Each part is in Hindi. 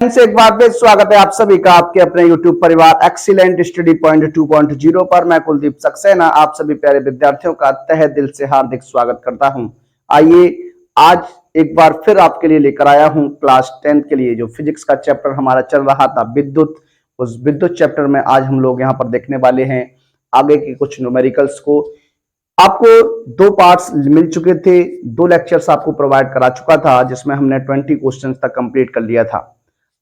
से एक बार फिर स्वागत है आप सभी का आपके अपने YouTube परिवार एक्सीलेंट स्टडी पॉइंट 2.0 पर। मैं कुलदीप सक्सेना आप सभी प्यारे विद्यार्थियों का तहे दिल से हार्दिक स्वागत करता हूं। आइए आज एक बार फिर आपके लिए लेकर आया हूं क्लास 10 के लिए जो फिजिक्स का चैप्टर हमारा चल रहा था विद्युत, उस विद्युत चैप्टर में आज हम लोग यहाँ पर देखने वाले हैं आगे की कुछ न्यूमेरिकल्स को। आपको दो पार्ट्स मिल चुके थे, दो लेक्चर्स आपको प्रोवाइड करा चुका था जिसमें हमने 20 क्वेश्चंस तक कंप्लीट कर लिया था।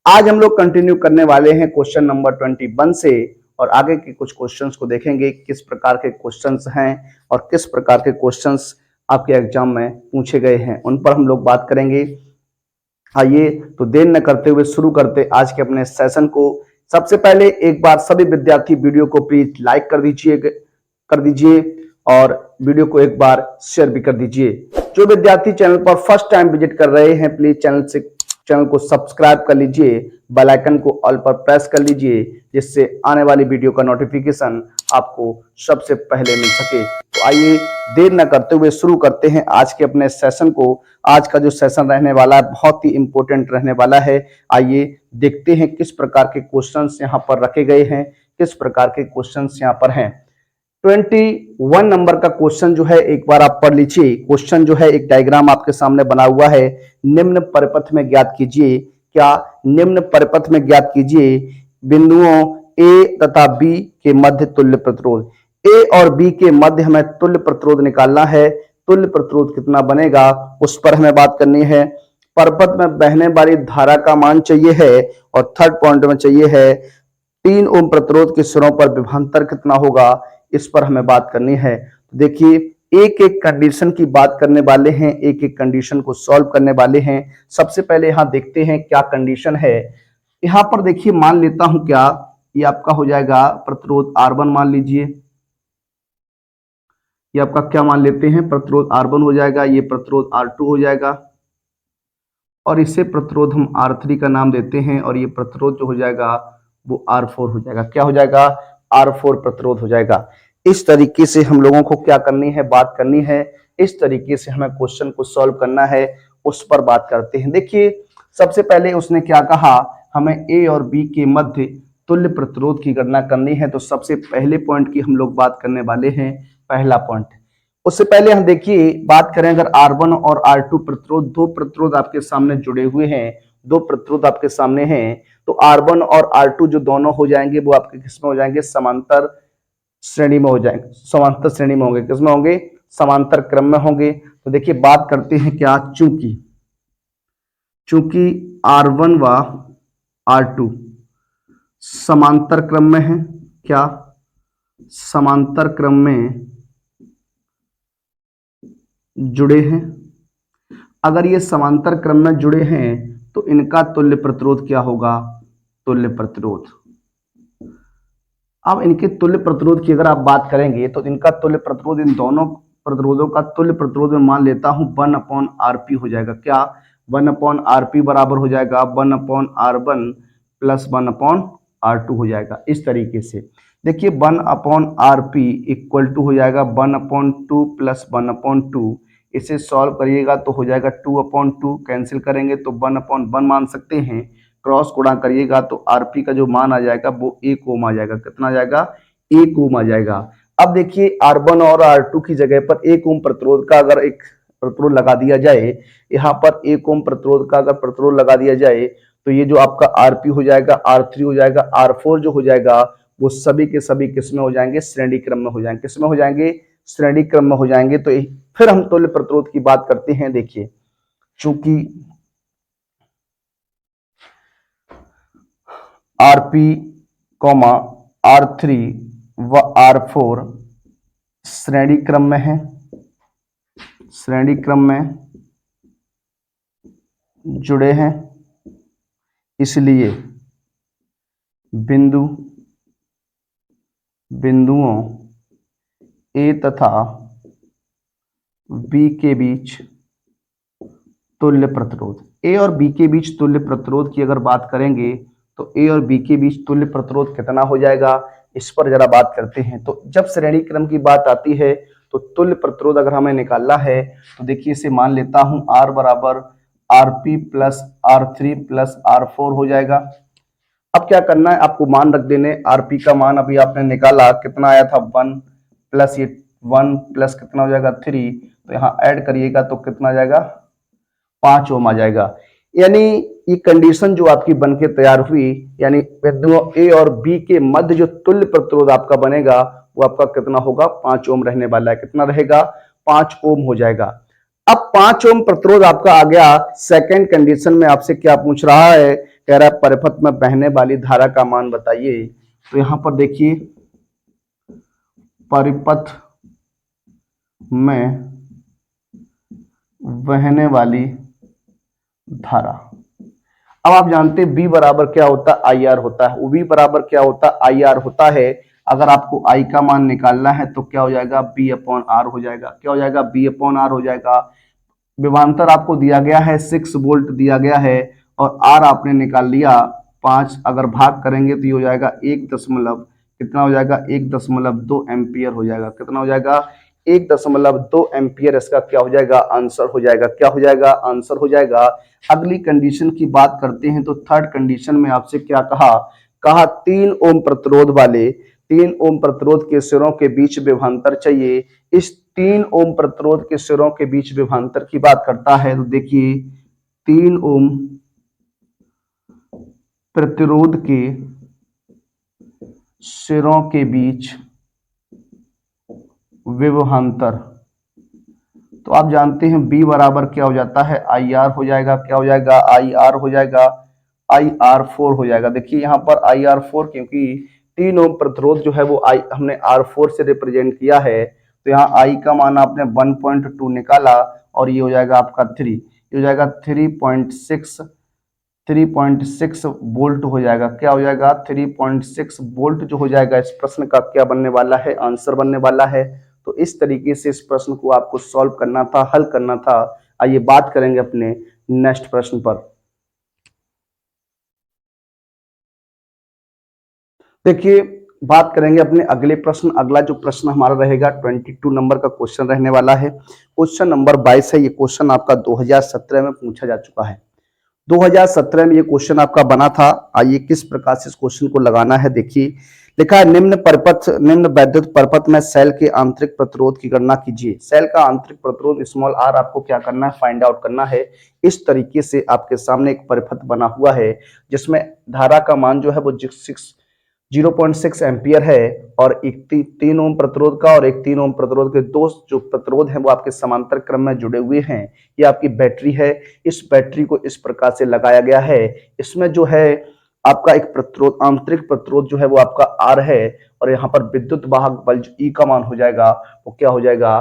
आज हम लोग कंटिन्यू करने वाले हैं क्वेश्चन नंबर 21 से और आगे के कुछ क्वेश्चंस को देखेंगे किस प्रकार के क्वेश्चंस हैं और किस प्रकार के क्वेश्चंस आपके एग्जाम में पूछे गए हैं, उन पर हम लोग बात करेंगे। आइए तो देर न करते हुए शुरू करते आज के अपने सेशन को। सबसे पहले एक बार सभी विद्यार्थी वीडियो को प्लीज लाइक कर दीजिए और वीडियो को एक बार शेयर भी कर दीजिए। जो विद्यार्थी चैनल पर फर्स्ट टाइम विजिट कर रहे हैं प्लीज चैनल को सब्सक्राइब कर लीजिए, बेल आइकन को ऑल पर प्रेस कर लीजिए जिससे आने वाली वीडियो का नोटिफिकेशन आपको सबसे पहले मिल सके। तो आइए देर न करते हुए शुरू करते हैं आज के अपने सेशन को। आज का जो सेशन रहने वाला है बहुत ही इंपॉर्टेंट रहने वाला है। आइए देखते हैं किस प्रकार के क्वेश्चंस यहाँ पर रखे गए हैं, किस प्रकार के क्वेश्चंस यहाँ पर हैं। 21 नंबर का क्वेश्चन जो है एक बार आप पढ़ लीजिए। क्वेश्चन जो है एक डायग्राम आपके सामने बना हुआ है। निम्न परिपथ में ज्ञात कीजिए, क्या निम्न परिपथ में ज्ञात कीजिए बिंदुओं ए तथा बी के मध्य तुल्य प्रतिरोध। ए और बी के मध्य हमें तुल्य प्रतिरोध निकालना है। तुल्य प्रतिरोध कितना बनेगा उस पर हमें बात करनी है। परिपथ में बहने वाली धारा का मान चाहिए है और थर्ड पॉइंट में चाहिए है 3 ओम प्रतिरोध के सिरों पर विभवांतर कितना होगा, इस पर हमें बात करनी है। तो देखिए एक एक कंडीशन की बात करने वाले हैं, एक एक कंडीशन को सॉल्व करने वाले हैं। सबसे पहले यहां देखते हैं क्या कंडीशन है। यहां पर देखिए मान लेता हूं क्या ये आपका हो जाएगा प्रतिरोध R1 मान लीजिए। ये आपका क्या मान लेते हैं प्रतिरोध R1 हो जाएगा, ये प्रतिरोध R2 हो जाएगा और इसे प्रतिरोध हम R3 का नाम देते हैं और ये प्रतिरोध जो हो जाएगा वो R4 हो जाएगा। क्या हो जाएगा R4 प्रतिरोध हो जाएगा। इस तरीके से हम लोगों को क्या करनी है, बात करनी है। इस तरीके से हमें क्वेश्चन को सॉल्व करना है, उस पर बात करते हैं। देखिए सबसे पहले उसने क्या कहा, हमें ए और बी के मध्य तुल्य प्रतिरोध की गणना करनी है। तो सबसे पहले पॉइंट की हम लोग बात करने वाले हैं, पहला पॉइंट। उससे पहले हम देखिए बात करें अगर R1 और R2 प्रतिरोध, दो प्रतिरोध आपके सामने जुड़े हुए हैं, दो प्रतिरोध आपके सामने हैं, तो R1 और R2 जो दोनों हो जाएंगे वो आपके किसमें हो जाएंगे, समांतर श्रेणी में हो जाएंगे। समांतर श्रेणी में होंगे, किसमें होंगे, समांतर क्रम में होंगे। तो देखिए बात करते हैं क्या, चूंकि R1 व R2 समांतर क्रम में है, क्या समांतर क्रम में जुड़े हैं। अगर ये समांतर क्रम में जुड़े हैं तो इनका तुल्य प्रतिरोध क्या होगा, तुल्य प्रतिरोध। अब इनके तुल्य प्रतिरोध की अगर आप बात करेंगे तो इनका तुल्य प्रतिरोध, इन दोनों प्रतिरोधों का तुल्य प्रतिरोध में मान लेता हूं 1/Rp हो जाएगा। क्या 1/Rp बराबर हो जाएगा 1/R1 प्लस 1/R2 हो जाएगा। इस तरीके से देखिए 1/Rp इक्वल टू हो जाएगा 1/2 प्लस 1/2। इसे सॉल्व करिएगा तो हो जाएगा 2/2, कैंसिल करेंगे तो 1/1 मान सकते हैं। क्रॉस गुणा करिएगा तो Rp का जो मान आ जाएगा वो 1 ओम आ जाएगा। कितना आ जाएगा, 1 ओम आ जाएगा। अब देखिए R1 और R2 की जगह पर 1 ओम प्रतिरोध का अगर एक प्रतिरोध लगा दिया जाए, यहाँ पर 1 ओम प्रतिरोध का अगर प्रतिरोध लगा दिया जाए तो ये जो आपका Rp हो जाएगा, R3 हो जाएगा, R4 जो हो जाएगा वो सभी के सभी किसमें हो जाएंगे, श्रेणी क्रम में हो जाएंगे। किसमें हो जाएंगे, श्रेणी क्रम में हो जाएंगे। तो फिर हम तुल्य प्रतिरोध की बात करते हैं। देखिए चूंकि Rp, R3 व R4 श्रेणी क्रम में है, श्रेणी क्रम में जुड़े हैं, इसलिए बिंदुओं ए तथा बी के बीच तुल्य प्रतिरोध, ए और बी के बीच तुल्य प्रतिरोध की अगर बात करेंगे तो ए और बी के बीच तुल्य प्रतिरोध कितना हो जाएगा, इस पर जरा बात करते हैं। तो जब श्रेणी क्रम की बात आती है तो तुल्य प्रतिरोध अगर हमें निकालना है तो देखिए इसे मान लेता हूं R बराबर Rp plus R3 plus R4 हो जाएगा। अब क्या करना है, आपको मान रख देने। Rp का मान अभी आपने निकाला, कितना आया था 1 प्लस ये 1 प्लस कितना हो जाएगा 3, तो यहाँ ऐड करिएगा तो कितना आ जाएगा 5 ओम आ जाएगा। यानी ये कंडीशन जो आपकी बनके तैयार हुई, यानी बिंदुओं ए और बी के मध्य जो तुल्य प्रतिरोध आपका बनेगा वो आपका कितना होगा 5 ओम रहने वाला है। कितना रहेगा 5 ओम हो जाएगा। अब 5 ओम प्रतिरोध आपका आ गया। सेकंड कंडीशन में आपसे क्या पूछ रहा है, कह रहा है परिपथ में बहने वाली धारा का मान बताइए। तो यहां पर देखिए परिपथ में बहने वाली धारा, अब आप जानते हैं B बराबर क्या होता है आई आर होता है। V बराबर क्या होता है आई आर होता है। अगर आपको I का मान निकालना है तो क्या हो जाएगा B अपॉन आर हो जाएगा। क्या हो जाएगा B अपॉन आर हो जाएगा। विभवांतर आपको दिया गया है 6 वोल्ट दिया गया है और R आपने निकाल लिया 5। अगर भाग करेंगे तो ये हो जाएगा 1 दशमलव कितना हो जाएगा 1.2 एम्पियर हो जाएगा। कितना हो जाएगा 1.2 एम्पियर। इसका क्या हो जाएगा आंसर हो जाएगा। क्या हो जाएगा आंसर हो जाएगा। अगली कंडीशन की बात करते हैं तो थर्ड कंडीशन में आपसे क्या कहा, कहा 3 ओम प्रतिरोध वाले 3 ओम प्रतिरोध के सिरों के बीच विभवांतर चाहिए। इस 3 ओम प्रतिरोध के सिरों के बीच विभवांतर की बात करता है तो देखिए 3 ओम प्रतिरोध के सिरों के बीच विभवांतर, तो आप जानते हैं B बराबर क्या हो जाता है आई आर हो जाएगा। क्या हो जाएगा आई आर हो जाएगा आई आर 4 हो जाएगा। देखिए यहाँ पर आई आर 4 क्योंकि 3 ओम प्रतिरोध जो है वो आई हमने R4 से रिप्रेजेंट किया है, तो यहाँ आई का मान आपने 1.2 निकाला और ये हो जाएगा आपका 3, ये हो जाएगा 3.6 वोल्ट हो जाएगा। क्या हो जाएगा 3.6 वोल्ट जो हो जाएगा। इस प्रश्न का क्या बनने वाला है आंसर बनने वाला है। तो इस तरीके से इस प्रश्न को आपको सॉल्व करना था, हल करना था। आइए बात करेंगे अपने नेक्स्ट प्रश्न पर। देखिए बात करेंगे अपने अगले प्रश्न। अगला जो प्रश्न हमारा रहेगा 22 नंबर का क्वेश्चन रहने वाला है। क्वेश्चन नंबर 22 है। ये क्वेश्चन आपका 2017 में पूछा जा चुका है। 2017 में ये क्वेश्चन आपका बना था। आइए किस प्रकार से इस क्वेश्चन को लगाना है देखिए। लिखा है निम्न वैद्युत परपथ में सेल के आंतरिक प्रतिरोध की गणना कीजिए। सेल का आंतरिक प्रतिरोध स्मॉल आर आपको क्या करना है फाइंड आउट करना है। इस तरीके से आपके सामने एक परिपथ बना हुआ है जिसमें धारा का मान जो है वो 0.6 एम्पियर है और एक 3 ओम प्रतिरोध का और एक 3 ओम प्रतिरोध के दो जो प्रतिरोध हैं वो आपके समांतर क्रम में जुड़े हुए हैं। ये आपकी बैटरी है। इस बैटरी को इस प्रकार से लगाया गया है। इसमें जो है आपका एक प्रतिरोध आंतरिक प्रतिरोध जो है वो आपका आर है और यहाँ पर विद्युत वाहक बल ई का मान हो जाएगा वो क्या हो जाएगा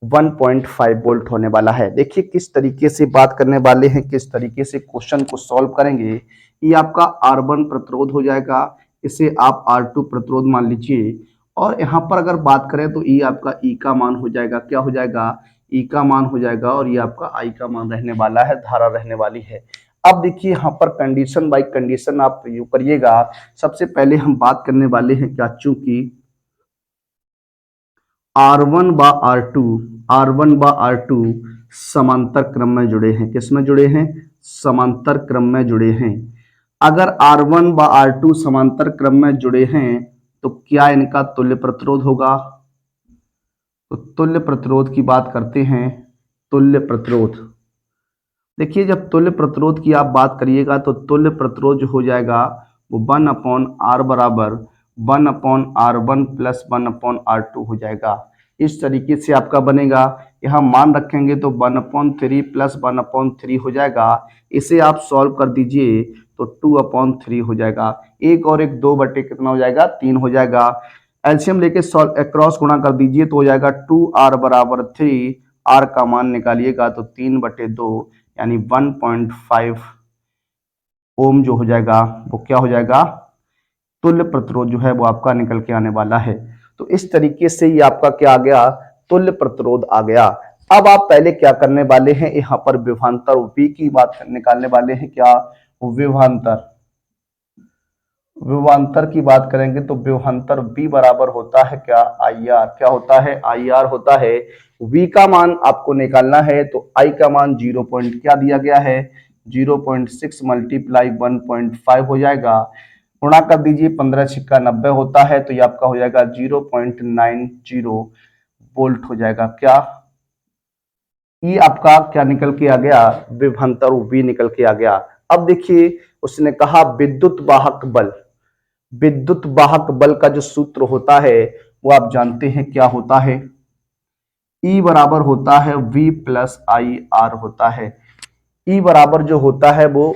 1.5 वोल्ट होने वाला है। देखिए किस तरीके से बात करने वाले हैं, किस तरीके से क्वेश्चन को सॉल्व करेंगे। ये आपका R1 प्रतिरोध हो जाएगा, इसे आप R2 प्रतिरोध मान लीजिए और यहाँ पर अगर बात करें तो ये आपका E का मान हो जाएगा। क्या हो जाएगा E का मान हो जाएगा और ये आपका I का मान रहने वाला है, धारा रहने वाली है। अब देखिए यहाँ पर कंडीशन बाय कंडीशन आप प्रयोग करिएगा। सबसे पहले हम बात करने वाले हैं क्या, चूंकि R1 व R2 समांतर क्रम में जुड़े हैं। किस में जुड़े हैं समांतर क्रम में जुड़े हैं। अगर R1 व R2 समांतर क्रम में जुड़े हैं तो क्या इनका तुल्य प्रतिरोध होगा। तो तुल्य प्रतिरोध की बात करते हैं। तुल्य प्रतिरोध देखिए जब तुल्य प्रतिरोध की आप बात करिएगा तो तुल्य प्रतिरोध जो हो जाएगा वो 1/R बराबर 1/R1 प्लस 1/R2 हो जाएगा। इस तरीके से आपका बनेगा। यहाँ मान रखेंगे तो 1/3 प्लस 1/3 हो जाएगा। इसे आप सॉल्व कर दीजिए तो 2/3 हो जाएगा। एक और एक 2 बटे कितना हो जाएगा 3 हो जाएगा। एलसीएम लेके क्रॉस गुणा कर दीजिए तो हो जाएगा 2R बराबर 3। R का मान निकालिएगा तो 3/2 यानी 1.5 ओम जो हो जाएगा वो क्या हो जाएगा तुल्य प्रतिरोध जो है वो आपका निकल के आने वाला है। तो इस तरीके से ये आपका क्या आ गया तुल्य प्रतिरोध आ गया। अब आप पहले क्या करने वाले हैं, यहाँ पर विभवांतर V की बात निकालने वाले हैं। क्या विभवांतर विभवांतर की बात करेंगे तो विभवांतर V बराबर होता है क्या, IR। क्या होता है, IR होता है। V का मान आपको निकालना है तो I का मान 0 पॉइंट क्या दिया गया है, 0.6 मल्टीप्लाई 1.5 हो जाएगा। गुणा कर दीजिए, 15 छिक्का 90 होता है तो ये आपका हो जाएगा 0.90 वोल्ट हो जाएगा। क्या ये आपका क्या निकल के आ गया, विभवांतर V निकल के आ गया। अब देखिए उसने कहा विद्युत वाहक बल। विद्युत वाहक बल का जो सूत्र होता है वो आप जानते हैं क्या होता है, E बराबर होता है V प्लस आई आर होता है। E बराबर जो होता है वो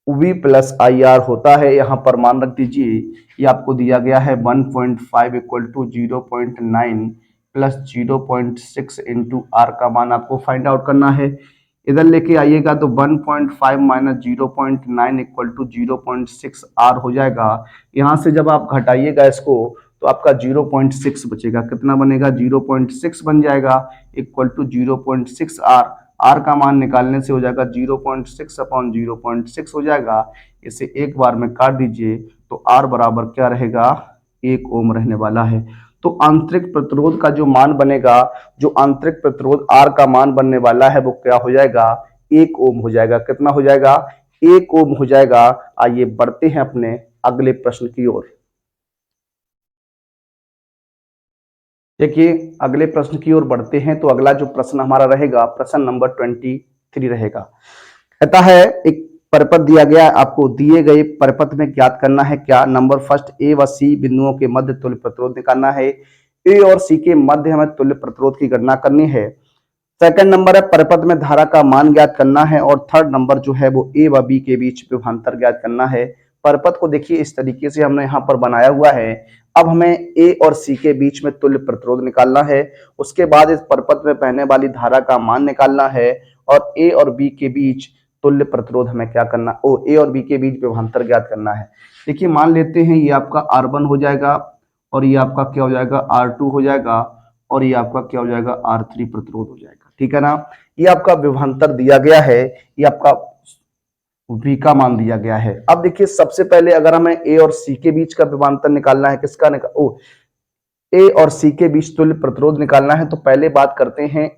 V प्लस आई आर होता है। यहां पर मान रख दीजिए, ये आपको दिया गया है 1.5 equal to 0.9 plus 0.6 into R का मान आपको फाइंड आउट करना है। इधर लेके आइएगा तो 1.5 माइनस 0.9 इक्वल टू 0.6 आर हो जाएगा। यहां से जब आप घटाइएगा इसको तो आपका 0.6 बचेगा। कितना बनेगा, 0.6 बन जाएगा इक्वल टू 0.6 आर। आर का मान निकालने से हो जाएगा 0.6 अपॉन 0.6 हो जाएगा। इसे एक बार में काट दीजिए तो आर बराबर क्या रहेगा, 1 ओम रहने वाला है। तो आंतरिक प्रतिरोध का जो मान बनेगा, जो आंतरिक प्रतिरोध आर का मान बनने वाला है वो क्या हो जाएगा, 1 ओम हो जाएगा। कितना हो जाएगा, 1 ओम हो जाएगा। आइए बढ़ते हैं अपने अगले प्रश्न की ओर। देखिए अगले प्रश्न की ओर बढ़ते हैं तो अगला जो प्रश्न हमारा रहेगा प्रश्न नंबर 23 रहेगा। कहता है एक परिपथ दिया गया, आपको दिए गए परिपथ में ज्ञात करना है क्या, नंबर फर्स्ट ए व सी बिंदुओं के मध्य तुल्य प्रतिरोध निकालना है। ए और सी के मध्य हमें तुल्य प्रतिरोध की गणना करनी है। सेकंड नंबर है परिपथ में धारा का मान ज्ञात करना है। और थर्ड नंबर जो है वो ए व बी के बीच विभवांतर ज्ञात करना है। परिपथ को देखिए इस तरीके से हमने यहाँ पर बनाया हुआ है। अब हमें ए और सी के बीच में तुल्य प्रतिरोध निकालना है। उसके बाद इस परिपथ में बहने वाली धारा का मान निकालना है और ए और बी के बीच तुल्य प्रतिरोध हमें क्या करना, ए और बी के बीच विभवांतर ज्ञात करना है। देखिए मान लेते हैं ये आपका R1 हो जाएगा और ये आपका क्या हो जाएगा, R2 हो जाएगा और ये आपका क्या हो जाएगा, R3 प्रतिरोध हो जाएगा। ठीक है ना, ये आपका विभवांतर दिया गया है, ये आपका V का मान दिया गया है। अब देखिए सबसे पहले अगर हमें A और C के बीच का विभवांतर निकालना है, किसका A और C के बीच तुल्य प्रतिरोध निकालना है, तो पहले बात करते हैं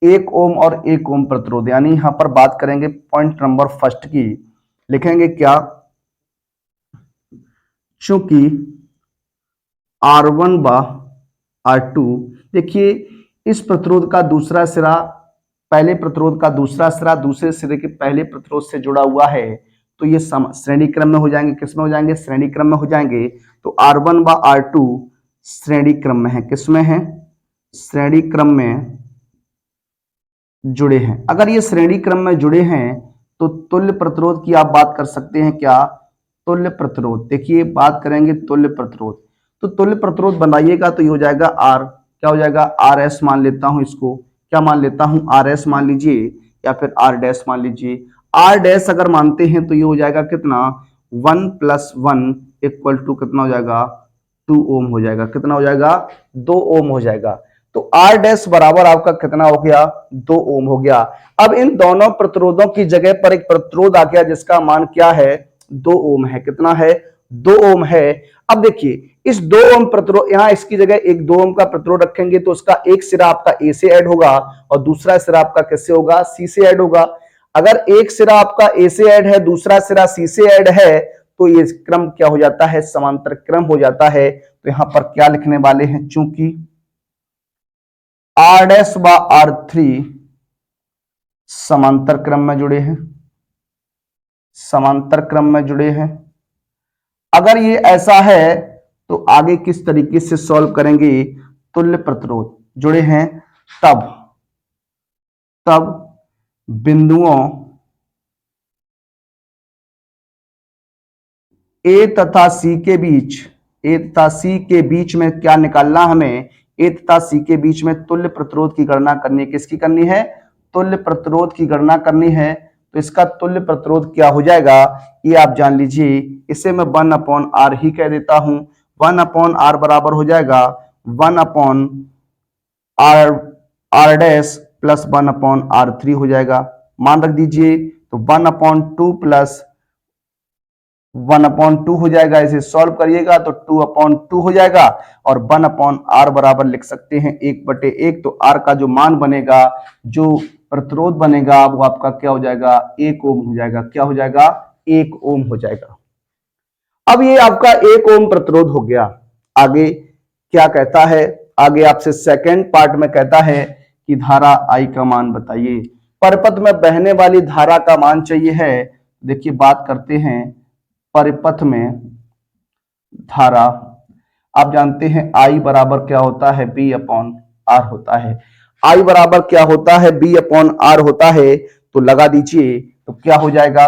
एक ओम और 1 ओम प्रतिरोध। यानी यहां पर बात करेंगे पॉइंट नंबर फर्स्ट की, लिखेंगे क्या, चूंकि R1 व R2, देखिए इस प्रतिरोध का दूसरा सिरा पहले प्रतिरोध का दूसरा सिरा दूसरे सिरे के पहले प्रतिरोध से जुड़ा हुआ है, तो ये श्रेणी क्रम में हो जाएंगे। किसमें हो जाएंगे, श्रेणी क्रम में हो जाएंगे। तो R1 व R2 श्रेणी क्रम में है। किसमें है, श्रेणी क्रम में जुड़े हैं। अगर ये श्रेणी क्रम में जुड़े हैं तो तुल्य प्रतिरोध की आप बात कर सकते हैं क्या, तुल्य प्रतिरोध। देखिए बात करेंगे तुल्य प्रतिरोध, तो तुल्य प्रतिरोध बनाइएगा तो ये हो जाएगा आर, क्या हो जाएगा, आर एस मान लेता हूं इसको, क्या मान लेता हूं, आर एस मान लीजिए या फिर आर डैश मान लीजिए। आर डैश अगर मानते हैं तो ये हो जाएगा कितना, 1 + 1 इक्वल टू कितना हो जाएगा, 2 ओम हो जाएगा। कितना हो जाएगा, 2 ओम हो जाएगा। तो आर डैश बराबर आपका कितना हो गया, 2 ओम हो गया। अब इन दोनों प्रतिरोधों की जगह पर एक प्रतिरोध आ गया जिसका मान क्या है, 2 ओम है। कितना है, 2 ओम है। अब देखिए इस 2 ओम प्रतिरोध, यहां इसकी जगह एक 2 ओम का प्रतिरोध रखेंगे तो उसका एक सिरा आपका ए से ऐड होगा और दूसरा सिरा आपका किससे होगा, सी से ऐड होगा। अगर एक सिरा आपका ए से ऐड है, दूसरा सिरा सी से ऐड है, तो ये क्रम क्या हो जाता है, समांतर क्रम हो जाता है। तो यहां पर क्या लिखने वाले हैं, चूंकि आर डैश व R3 समांतर क्रम में जुड़े हैं, समांतर क्रम में जुड़े हैं। अगर ये ऐसा है तो आगे किस तरीके से सॉल्व करेंगे, तुल्य प्रतिरोध जुड़े हैं तब बिंदुओं ए तथा सी के बीच, ए तथा सी के बीच में क्या निकालना हमें, ए तथा सी के बीच में तुल्य प्रतिरोध की गणना करनी है। किसकी करनी है, तुल्य प्रतिरोध की गणना करनी है। तो इसका तुल्य प्रतिरोध क्या हो जाएगा, ये आप जान लीजिए। इसे मैं 1/r ही कह देता हूं। 1/r बराबर हो जाएगा 1/r डैश प्लस 1/r3 हो जाएगा। मान रख दीजिए तो 1/2 प्लस 1/2 हो जाएगा। इसे सॉल्व करिएगा तो 2/2 हो जाएगा और 1/r बराबर लिख सकते हैं 1/1। तो r का जो मान बनेगा, जो प्रतिरोध बनेगा, वो आपका क्या हो जाएगा, 1 ओम हो जाएगा। क्या हो जाएगा, 1 ओम हो जाएगा। अब ये आपका 1 ओम प्रतिरोध हो गया। आगे क्या कहता है, आगे आपसे सेकंड पार्ट में कहता है कि धारा I का मान बताइए। परिपथ में बहने वाली धारा का मान चाहिए है। देखिए बात करते हैं परिपथ में धारा, आप जानते हैं I बराबर क्या होता है, B/R होता है। I बराबर क्या होता है, B/R होता है। तो लगा दीजिए तो क्या हो जाएगा,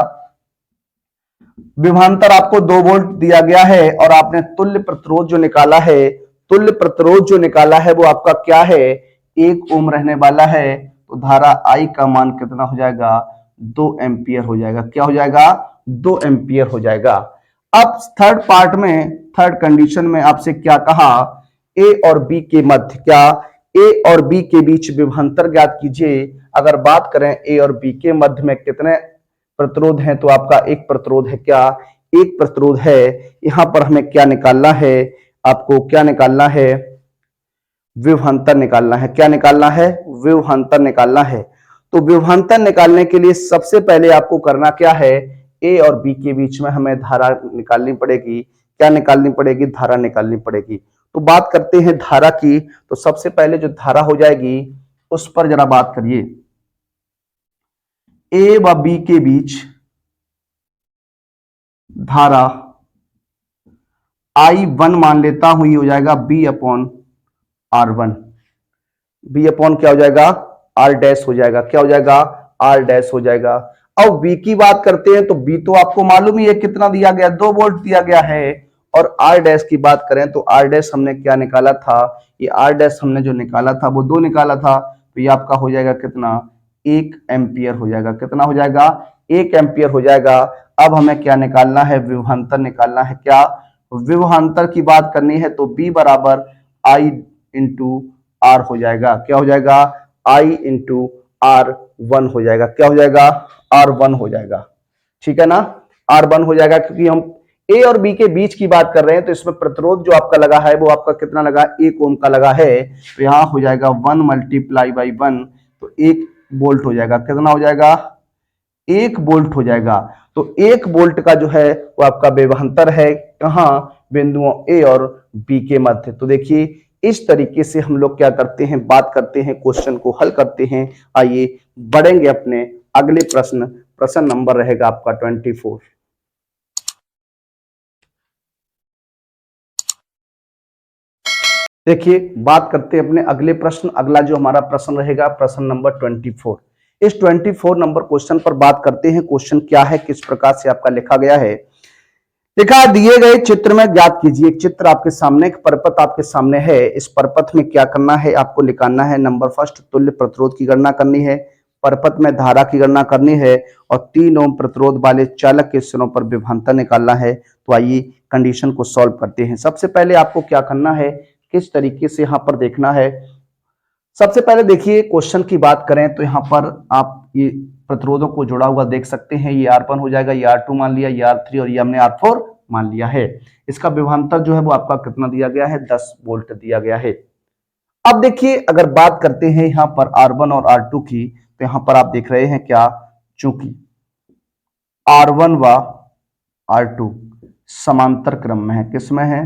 विभवांतर आपको 2 वोल्ट दिया गया है और आपने तुल्य प्रतिरोध जो निकाला है, तुल्य प्रतिरोध जो निकाला है वो आपका क्या है, 1 ओम रहने वाला है। तो धारा I का मान कितना हो जाएगा, 2 एंपियर हो जाएगा। क्या हो जाएगा, 2 एंपियर हो जाएगा। अब थर्ड पार्ट में, थर्ड कंडीशन में आपसे क्या कहा, ए और बी के मध्य, क्या ए और बी के बीच विभवांतर ज्ञात कीजिए। अगर बात करें ए और बी के मध्य में कितने प्रतिरोध है, तो आपका एक प्रतिरोध है। क्या, एक प्रतिरोध है। यहां पर हमें क्या निकालना है, आपको क्या निकालना है, विभवांतर निकालना है। क्या निकालना है, विभवांतर निकालना है। तो विभवांतर निकालने के लिए सबसे पहले आपको करना क्या है, ए और बी के बीच में हमें धारा निकालनी पड़ेगी। क्या निकालनी पड़ेगी, धारा निकालनी पड़ेगी। तो बात करते हैं धारा की। तो सबसे पहले जो धारा हो जाएगी उस पर जरा बात करिए। ए व बी के बीच धारा I1 मान लेता हूं, ये हो जाएगा B/R1। B अपॉन क्या हो जाएगा, R डैश हो जाएगा। क्या हो जाएगा, R डैश हो जाएगा। अब V की बात करते हैं तो V तो आपको मालूम ही है कितना दिया गया, 2 वोल्ट दिया गया है। और R डैश की बात करें तो R डैश हमने क्या निकाला था, ये R डैश हमने जो निकाला था वो 2 निकाला था। तो ये आपका हो जाएगा कितना, 1 एंपियर हो जाएगा। कितना हो जाएगा, 1 एंपियर हो जाएगा। अब हमें क्या निकालना है, विभवांतर निकालना है। क्या, विभवांतर की बात करनी है तो B बराबर I इंटू R हो जाएगा। क्या हो जाएगा, I इंटू R1 हो जाएगा। क्या हो जाएगा, R1 हो जाएगा। ठीक है ना, R1 हो जाएगा, क्योंकि हम A और B के बीच की बात कर रहे हैं। तो इसमें प्रतिरोध जो आपका लगा है वो आपका कितना लगा, 1 ओम का लगा है। तो यहां हो जाएगा 1 मल्टीप्लाई बाई 1, तो 1 वोल्ट हो जाएगा। कितना हो जाएगा, 1 वोल्ट हो जाएगा। तो 1 वोल्ट का जो है वो आपका विभवांतर है, कहां, बिंदुओं A और B के मध्य। तो देखिए इस तरीके से हम लोग क्या करते हैं, बात करते हैं, क्वेश्चन को हल करते हैं। आइए बढ़ेंगे अपने अगले प्रश्न। प्रश्न नंबर रहेगा आपका 24। देखिए बात करते हैं अपने अगले प्रश्न। अगला जो हमारा प्रश्न रहेगा प्रश्न नंबर 24। इस 24 नंबर क्वेश्चन पर बात करते हैं। क्वेश्चन क्या है, किस प्रकार से आपका लिखा गया है। लिखा, दिए गए चित्र में ज्ञात कीजिए। एक चित्र आपके सामने, एक परपथ आपके सामने है। इस परपथ में क्या करना है, आपको निकालना है नंबर फर्स्ट, तुल्य प्रतिरोध की गणना करनी है, परपथ में धारा की गणना करनी है और 3 ओम प्रतिरोध वाले चालक के सिरों पर विभवांतर निकालना है। तो आइए कंडीशन को सॉल्व करते हैं। सबसे पहले आपको क्या करना है, किस तरीके से यहाँ पर देखना है। सबसे पहले देखिए क्वेश्चन की बात करें तो यहाँ पर आप ये प्रतिरोधों को जुड़ा हुआ देख सकते हैं। ये R1 हो जाएगा, ये R2 मान लिया, ये R3 और ये हमने R4 मान लिया है। इसका विभवांतर जो है वो आपका कितना दिया गया है, 10 वोल्ट दिया गया है। अब देखिए अगर बात करते हैं यहाँ पर R1 और R2 की, तो यहाँ पर आप देख रहे हैं क्या, चूंकि R1 व R2 समांतर क्रम में है, किस में है,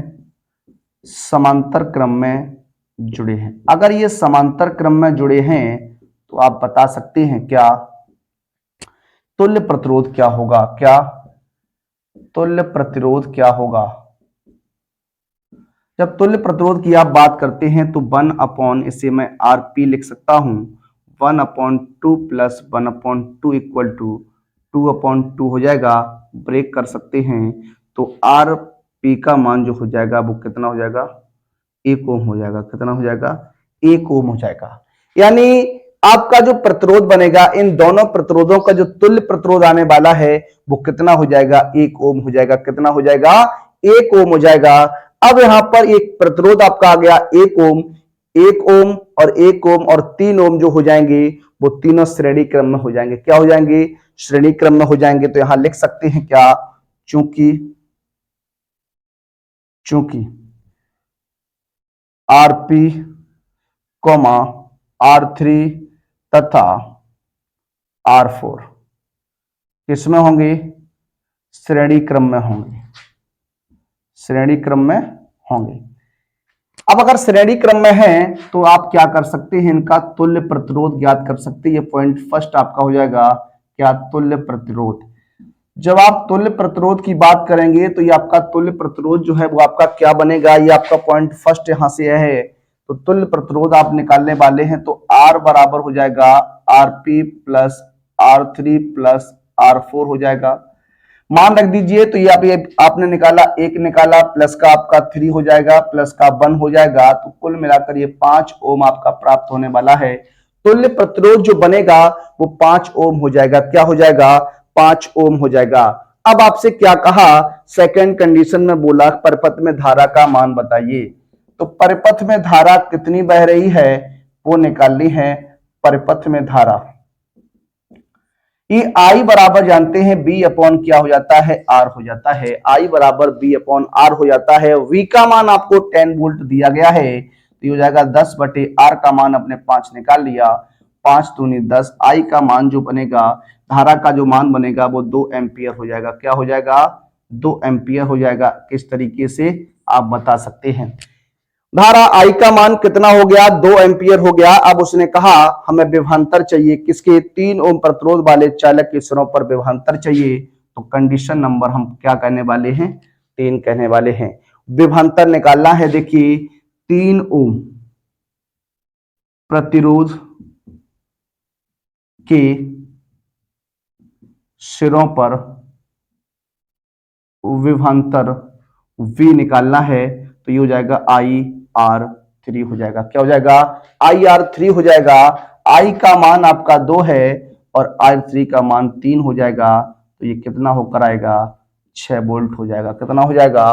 समांतर क्रम में जुड़े हैं। अगर ये समांतर क्रम में जुड़े हैं तो आप बता सकते हैं क्या, तुल्य प्रतिरोध क्या होगा। क्या, तुल्य प्रतिरोध क्या होगा। जब तुल्य प्रतिरोध की आप बात करते हैं तो 1 अपॉन, इसे मैं RP लिख सकता हूं, 1/2 प्लस 1/2 इक्वल टू 2/2 हो जाएगा। ब्रेक कर सकते हैं तो RP का मान जो हो जाएगा वो कितना हो जाएगा, 1 ओम हो जाएगा। कितना हो जाएगा, 1 ओम हो जाएगा। यानी आपका जो प्रतिरोध बनेगा, इन दोनों प्रतिरोधों का जो तुल्य प्रतिरोध आने वाला है वो कितना हो जाएगा, 1 ओम हो जाएगा। कितना हो जाएगा, 1 ओम हो जाएगा। अब यहां पर एक प्रतिरोध आपका आ गया 1 ओम, 1 ओम और 1 ओम और 3 ओम जो हो जाएंगे वो तीनों श्रेणी क्रम में हो जाएंगे। क्या हो जाएंगे, श्रेणी क्रम में हो जाएंगे। तो यहां लिख सकते हैं क्या, चूंकि Rp, R3 तथा R4 किसमें होंगे? श्रेणी क्रम में होंगे, श्रेणी क्रम में होंगे। अब अगर श्रेणी क्रम में है तो आप क्या कर सकते हैं, इनका तुल्य प्रतिरोध ज्ञात कर सकते हैं। ये पॉइंट फर्स्ट आपका हो जाएगा क्या? तुल्य प्रतिरोध। जब आप तुल्य प्रतिरोध की बात करेंगे तो ये आपका तुल्य प्रतिरोध जो है वो आपका क्या बनेगा? ये आपका पॉइंट फर्स्ट यहां से है, तो तुल्य प्रतिरोध आप निकालने वाले हैं तो R बराबर हो जाएगा Rp plus R3 plus R4 हो जाएगा। मान रख दीजिए तो ये आपने निकाला, एक निकाला, प्लस का आपका 3 हो जाएगा, प्लस का 1 हो जाएगा, तो कुल मिलाकर ये 5 ओम आपका प्राप्त होने वाला है। तुल्य प्रतिरोध जो बनेगा वो 5 ओम हो जाएगा। क्या हो जाएगा? 5 ओम हो जाएगा। अब आपसे क्या कहा? सेकंड कंडीशन में बोला परिपथ में धारा का मान बताइए। तो परिपथ में धारा कितनी बह रही है वो निकालनी है। परिपथ में धारा ये I बराबर जानते हैं B अपॉन क्या हो जाता है? R हो जाता है। I बराबर B अपॉन R हो जाता है। V का मान आपको 10 वोल्ट दिया गया है, तो हो जाएगा 10 बटे R का मान अपने 5 निकाल लिया, 5 दूनी 10। I का मान जो बनेगा, धारा का जो मान बनेगा वो 2 एम्पियर हो जाएगा। क्या हो जाएगा? 2 एम्पियर हो जाएगा। किस तरीके से आप बता सकते हैं? धारा I का मान कितना हो गया? 2 एम्पियर हो गया। अब उसने कहा हमें विभवांतर चाहिए, किसके? 3 ओम प्रतिरोध वाले चालक के सिरों पर विभवांतर चाहिए। तो कंडीशन नंबर हम क्या कहने वाले हैं? 3 कहने वाले हैं। विभवांतर निकालना है। देखिए 3 ओम प्रतिरोध के सिरों पर विभवांतर V निकालना है, तो ये हो जाएगा IR3 हो जाएगा। क्या हो जाएगा? IR3 हो जाएगा। I का मान आपका 2 है और R3 का मान 3 हो जाएगा, तो ये कितना होकर आएगा? 6 वोल्ट हो जाएगा। कितना हो जाएगा?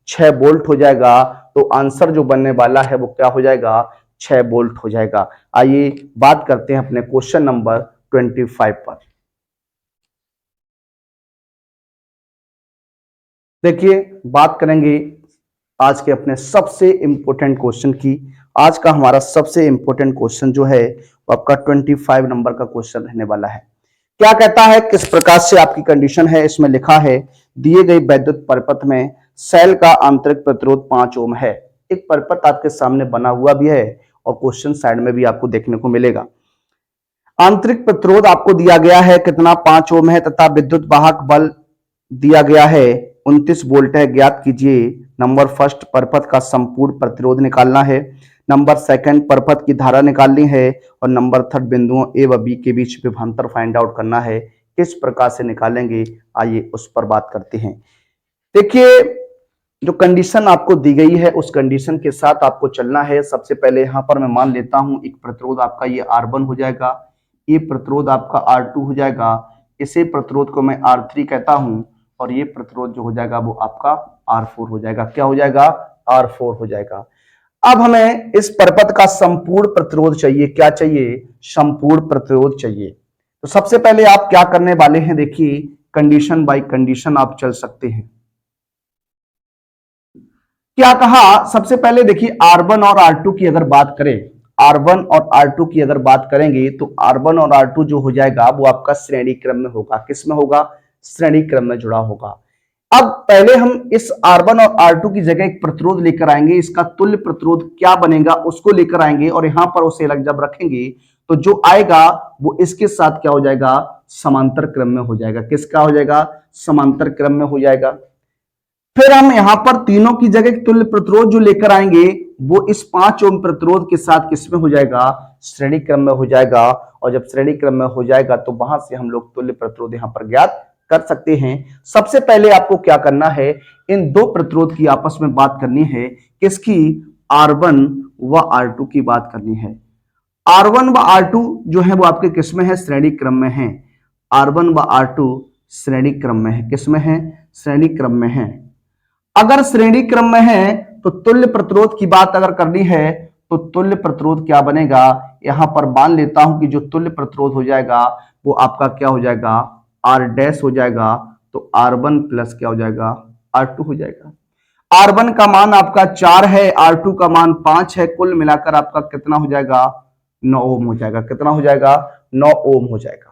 6 वोल्ट हो जाएगा। तो आंसर जो बनने वाला है वो क्या हो जाएगा? 6 वोल्ट हो जाएगा। आइए बात करते हैं अपने क्वेश्चन नंबर 25 पर। देखिए बात करेंगे आज के अपने सबसे इंपॉर्टेंट क्वेश्चन की। आज का हमारा सबसे इंपॉर्टेंट क्वेश्चन जो है वो आपका 25 नंबर का क्वेश्चन रहने वाला है। क्या कहता है, किस प्रकार से आपकी कंडीशन है? इसमें लिखा है दिए गए वैद्युत परिपथ में सेल का आंतरिक प्रतिरोध 5 ओम है। एक परिपथ आपके सामने बना हुआ भी है और क्वेश्चन साइड में भी आपको देखने को मिलेगा। आंतरिक प्रतिरोध आपको दिया गया है कितना? 5 ओम है तथा विद्युत वाहक बल दिया गया है 29 वोल्ट है। ज्ञात कीजिए नंबर फर्स्ट परिपथ का संपूर्ण प्रतिरोध निकालना है, नंबर सेकंड परिपथ की धारा निकालनी है और नंबर थर्ड बिंदुओं ए व बी के बीच विभवांतर फाइंड आउट करना है। किस प्रकार से निकालेंगे आइए उस पर बात करते हैं। देखिए जो कंडीशन आपको दी गई है उस कंडीशन के साथ आपको चलना है। सबसे पहले यहां पर मैं मान लेता हूं एक प्रतिरोध आपका ये R1 हो जाएगा, ये प्रतिरोध आपका R2 हो जाएगा, इसे प्रतिरोध को मैं R3 कहता हूं और ये प्रतिरोध जो हो जाएगा वो आपका R4 हो जाएगा। क्या हो जाएगा? R4 हो जाएगा। अब हमें इस परिपथ का संपूर्ण प्रतिरोध चाहिए। क्या चाहिए? संपूर्ण प्रतिरोध चाहिए। तो सबसे पहले आप क्या करने वाले हैं? देखिए कंडीशन बाय कंडीशन आप चल सकते हैं। क्या कहा? सबसे पहले देखिए R1 और R2 की अगर बात करें, R1 और R2 की अगर बात करेंगे तो R1 और R2 जो हो जाएगा वो आपका श्रेणी क्रम में होगा। किस में होगा? श्रेणी क्रम में जुड़ा होगा। अब पहले हम इस R1 और R2 की जगह एक प्रतिरोध लेकर आएंगे, इसका तुल्य प्रतिरोध क्या बनेगा उसको लेकर आएंगे और यहां पर उसे अलग जब रखेंगे तो जो आएगा वो इसके साथ क्या हो जाएगा? समांतर क्रम में हो जाएगा। किसका हो जाएगा? समांतर क्रम में हो जाएगा। फिर हम यहां पर तीनों की जगह तुल्य प्रतिरोध जो लेकर आएंगे वो इस 5 ओम प्रतिरोध के साथ किसमें हो जाएगा? श्रेणी क्रम में हो जाएगा। और जब श्रेणी क्रम में हो जाएगा तो वहां से हम लोग तुल्य प्रतिरोध यहां पर ज्ञात कर सकते हैं। सबसे पहले आपको क्या करना है? इन दो प्रतिरोध की आपस में बात करनी है। किसकी? R1 व R2 की बात करनी है। R1 व R2 जो है वो आपके किस में है? श्रेणी क्रम में है। R1 व R2 श्रेणी क्रम में है। किस में है? श्रेणी क्रम में है। अगर श्रेणी क्रम में है तो तुल्य प्रतिरोध की बात अगर करनी है तो तुल्य प्रतिरोध क्या बनेगा? यहां पर मान लेता हूं कि जो तुल्य प्रतिरोध हो जाएगा वो आपका क्या हो जाएगा? R डैश हो जाएगा। तो R1 प्लस क्या हो जाएगा, R2 हो जाएगा। R1 का मान आपका 4 है, R2 का मान 5 है, कुल मिलाकर आपका कितना हो जाएगा, 9 ओम हो जाएगा। कितना हो जाएगा, 9 ओम हो जाएगा।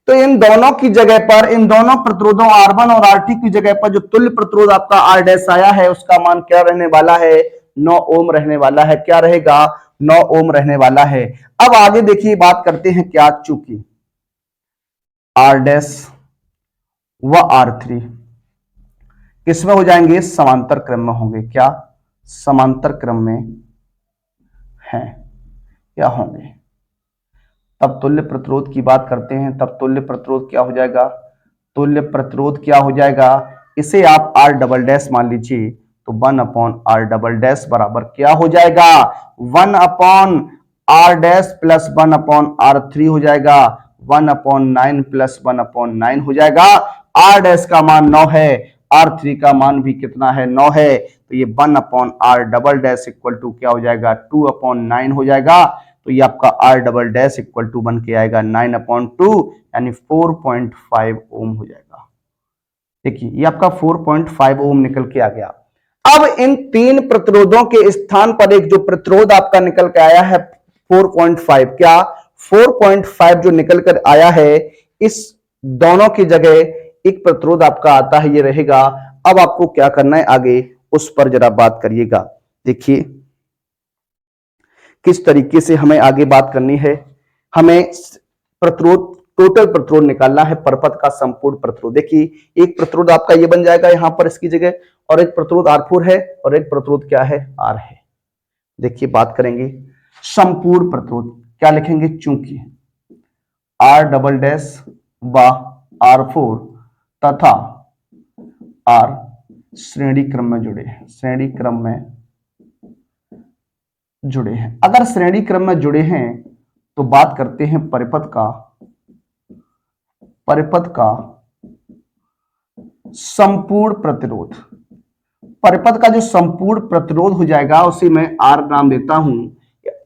तो इन दोनों की जगह पर, इन दोनों प्रतिरोधों R1 और R2 की जगह पर जो तुल्य प्रतिरोध आपका R डैश आया है, उसका मान क्या रहने वाला है, 9 ओम रहने वाला है। क्या रहेगा, 9 ओम रहने वाला है। अब आगे देखिए बात करते हैं क्या, चूंकि R डैश व R3 किसमें हो जाएंगे, समांतर क्रम में होंगे। क्या, समांतर क्रम में हैं या होंगे। तब तुल्य प्रतिरोध की बात करते हैं, तब तुल्य प्रतिरोध क्या हो जाएगा, तुल्य प्रतिरोध क्या हो जाएगा, इसे आप R डबल डैश मान लीजिए, तो 1 अपॉन R डबल डैश बराबर क्या हो जाएगा, 1 upon R dash plus 1 upon R3 हो जाएगा, 1 अपॉन 9 प्लस 1 अपॉन 9 हो जाएगा। R डैश का मान 9 है, R3 का मान भी कितना है, 9 है, तो ये 1 upon R double dash equal to क्या हो जाएगा, 2 अपॉन 9 हो जाएगा। तो ये आपका R double dash equal to बन के आएगा 9 अपॉन 2 यानी 4.5 ओम हो जाएगा। देखिए ये आपका 4.5 ओम निकल के आ गया। अब इन तीन प्रतिरोधों के स्थान पर एक जो प्रतिरोध आपका निकल के आया है 4.5, क्या 4.5 जो निकल कर आया है, इस दोनों की जगह एक प्रतिरोध आपका आता है, ये रहेगा। अब आपको क्या करना है आगे, उस पर जरा बात करिएगा। देखिए किस तरीके से हमें आगे बात करनी है। हमें प्रतिरोध, टोटल प्रतिरोध निकालना है, परपथ का संपूर्ण प्रतिरोध। देखिए एक प्रतिरोध आपका ये बन जाएगा यहां पर इसकी जगह, और एक प्रतिरोध R4 है और एक प्रतिरोध क्या है, R है। देखिए बात करेंगे संपूर्ण प्रतिरोध, क्या लिखेंगे, चूंकि R डबल डैश व R4 तथा R श्रेणी क्रम में जुड़े हैं, श्रेणी क्रम में जुड़े हैं। अगर श्रेणी क्रम में जुड़े हैं तो बात करते हैं परिपथ का, परिपथ का संपूर्ण प्रतिरोध। परिपथ का जो संपूर्ण प्रतिरोध हो जाएगा उसे मैं R नाम देता हूं,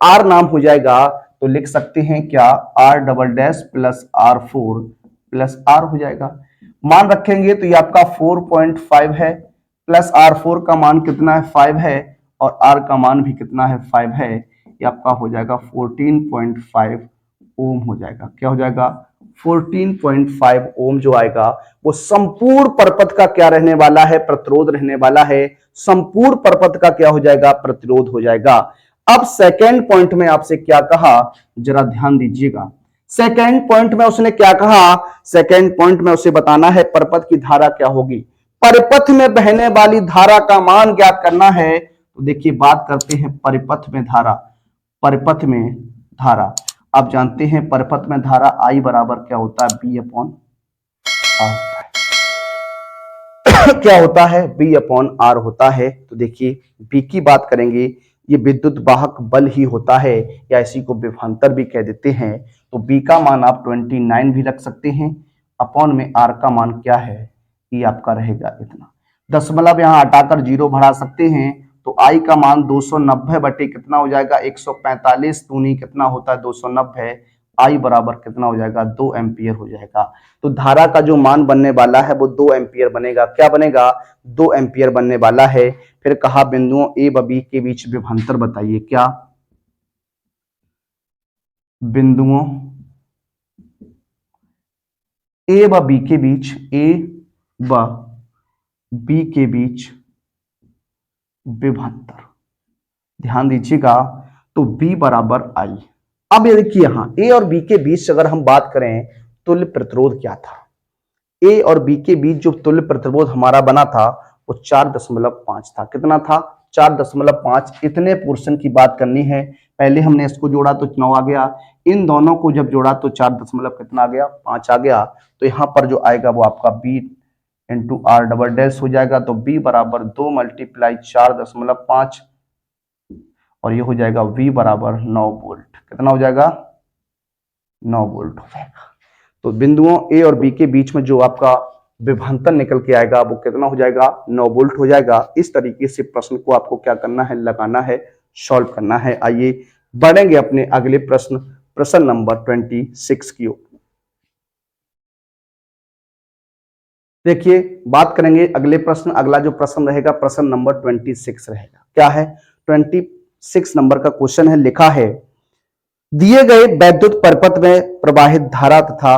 R नाम हो जाएगा। तो लिख सकते हैं क्या, R double dash plus R4 plus R हो जाएगा। मान रखेंगे तो ये आपका 4.5 है, प्लस R4 का मान कितना है, 5 है, और R का मान भी कितना है, 5 है। ये आपका हो जाएगा 14.5 ओम हो जाएगा। क्या हो जाएगा, 14.5 ओम जो आएगा वो संपूर्ण परपथ का क्या रहने वाला है, प्रतिरोध रहने वाला है। संपूर्ण परपथ का क्या हो जाएगा, प्रतिरोध हो जाएगा। अब सेकेंड पॉइंट में आपसे क्या कहा, जरा ध्यान दीजिएगा। सेकेंड पॉइंट में उसने क्या कहा, सेकेंड पॉइंट में उसे बताना है परपथ की धारा क्या होगी, परिपथ में बहने वाली धारा का मान ज्ञात करना है। तो देखिए बात करते हैं परिपथ में धारा, परिपथ में धारा आप जानते हैं परिपथ में धारा I बराबर क्या होता है, B अपॉन R होता है। क्या होता है, B अपॉन R होता है। तो देखिए B की बात करेंगे, ये विद्युत वाहक बल ही होता है, या इसी को विभवांतर भी कह देते हैं। तो B का मान आप 29 भी रख सकते हैं, अपॉन में R का मान क्या है, ये आपका रहेगा इतना। दशमलव यहां हटाकर 0 बढ़ा सकते हैं, तो I का मान 290 बटे कितना हो जाएगा, 145 दूनी कितना होता है, 290। I बराबर कितना हो जाएगा, 2 एम्पियर हो जाएगा। तो धारा का जो मान बनने वाला है वो 2 एम्पियर बनेगा। क्या बनेगा, 2 एम्पियर बनने वाला है। फिर कहा बिंदुओं A व B के बीच विभवांतर बताइए। क्या, बिंदुओं A व B के बीच, A व B के बीच विभवांतर, ध्यान दीजिएगा। तो B बराबर I। अब ये देखिए यहां A और B के बीच अगर हम बात करें तुल्य प्रतिरोध क्या था, A और B के बीच जो तुल्य प्रतिरोध हमारा बना था वो 4.5 था। कितना था, 4.5। इतने पोर्शन की बात करनी है। पहले हमने इसको जोड़ा तो 9 आ गया, इन दोनों को जब जोड़ा तो 4 कितना आ गया, 5 आ गया। तो यहां पर जो आएगा वो आपका B into R double dash हो जाएगा। तो B बराबर 2 मल्टीप्लाई 4.5 और ये हो जाएगा V बराबर 9 वोल्ट। कितना हो जाएगा, 9 वोल्ट हो जाएगा। तो बिंदुओं A और B के बीच में जो आपका विभवांतर निकल के आएगा वो कितना हो जाएगा, 9 वोल्ट हो जाएगा। इस तरीके से प्रश्न को आपको क्या करना है, लगाना है, सॉल्व करना है। आइए बढ़ेंगे अपने अगले प्रश्न, प्रश्न नंबर 26 की ओर। देखिए बात करेंगे अगले प्रश्न, अगला जो प्रश्न रहेगा प्रश्न नंबर 26 रहेगा। क्या है? 26 नंबर का क्वेश्चन है, लिखा है दिए गए वैद्युत परिपथ में प्रवाहित धारा तथा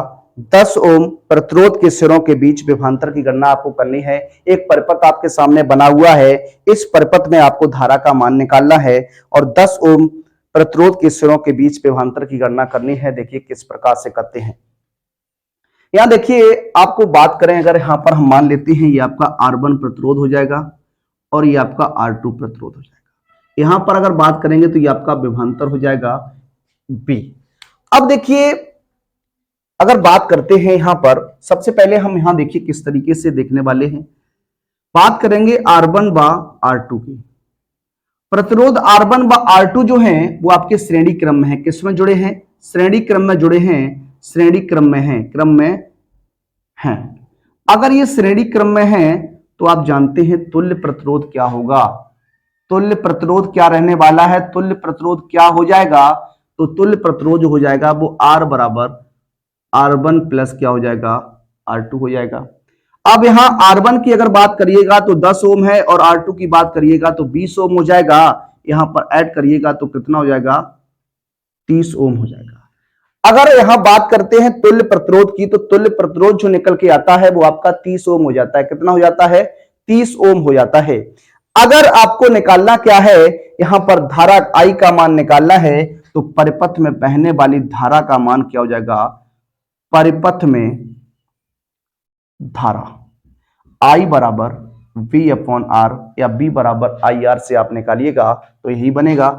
10 ओम प्रतिरोध के सिरों के बीच विभवांतर की गणना आपको करनी है। एक परिपथ आपके सामने बना हुआ है, इस परिपथ में आपको धारा का मान निकालना है और 10 ओम प्रतिरोध के सिरों के बीच विभवांतर की गणना करनी है। देखिए किस प्रकार से करते हैं। यहां देखिए आपको बात करें, अगर यहां पर हम मान लेते हैं ये आपका R1 प्रतिरोध हो जाएगा और ये आपका R2 प्रतिरोध हो जाएगा। यहां पर अगर बात करेंगे तो ये आपका विभवांतर हो जाएगा B। अब देखिए अगर बात करते हैं यहां पर, सबसे पहले हम यहां देखिए किस तरीके से देखने वाले हैं। बात करेंगे R1 व R2 की। प्रतिरोध R1 व R2 जो हैं वो आपके श्रेणी क्रम में है। किस में जुड़े हैं? श्रेणी क्रम में जुड़े हैं, श्रेणी क्रम में है, क्रम में हैं। अगर ये श्रेणी क्रम में है तो आप जानते हैं तुल्य प्रतिरोध क्या होगा। तुल्य प्रतिरोध क्या रहने वाला है? तुल्य प्रतिरोध क्या हो जाएगा? तो तुल्य प्रतिरोध हो जाएगा वो R बराबर R1 प्लस क्या हो जाएगा? R2 हो जाएगा। अब यहां R1 की अगर बात करिएगा तो 10 ओम है और R2 की बात करिएगा तो 20 ओम हो जाएगा। यहां पर ऐड करिएगा तो कितना हो जाएगा? 30 ओम हो जाएगा। अगर यहां बात करते हैं तुल्य प्रतिरोध की, तो तुल्य प्रतिरोध जो निकल के आता है वो आपका 30 ओम हो जाता है। कितना हो जाता है? 30 ओम हो जाता है। अगर आपको निकालना क्या है, यहां पर धारा I का मान निकालना है, तो परिपथ में बहने वाली धारा का मान क्या हो जाएगा? परिपथ में धारा I बराबर V अपॉन R या B बराबर IR से आप निकालिएगा तो यही बनेगा।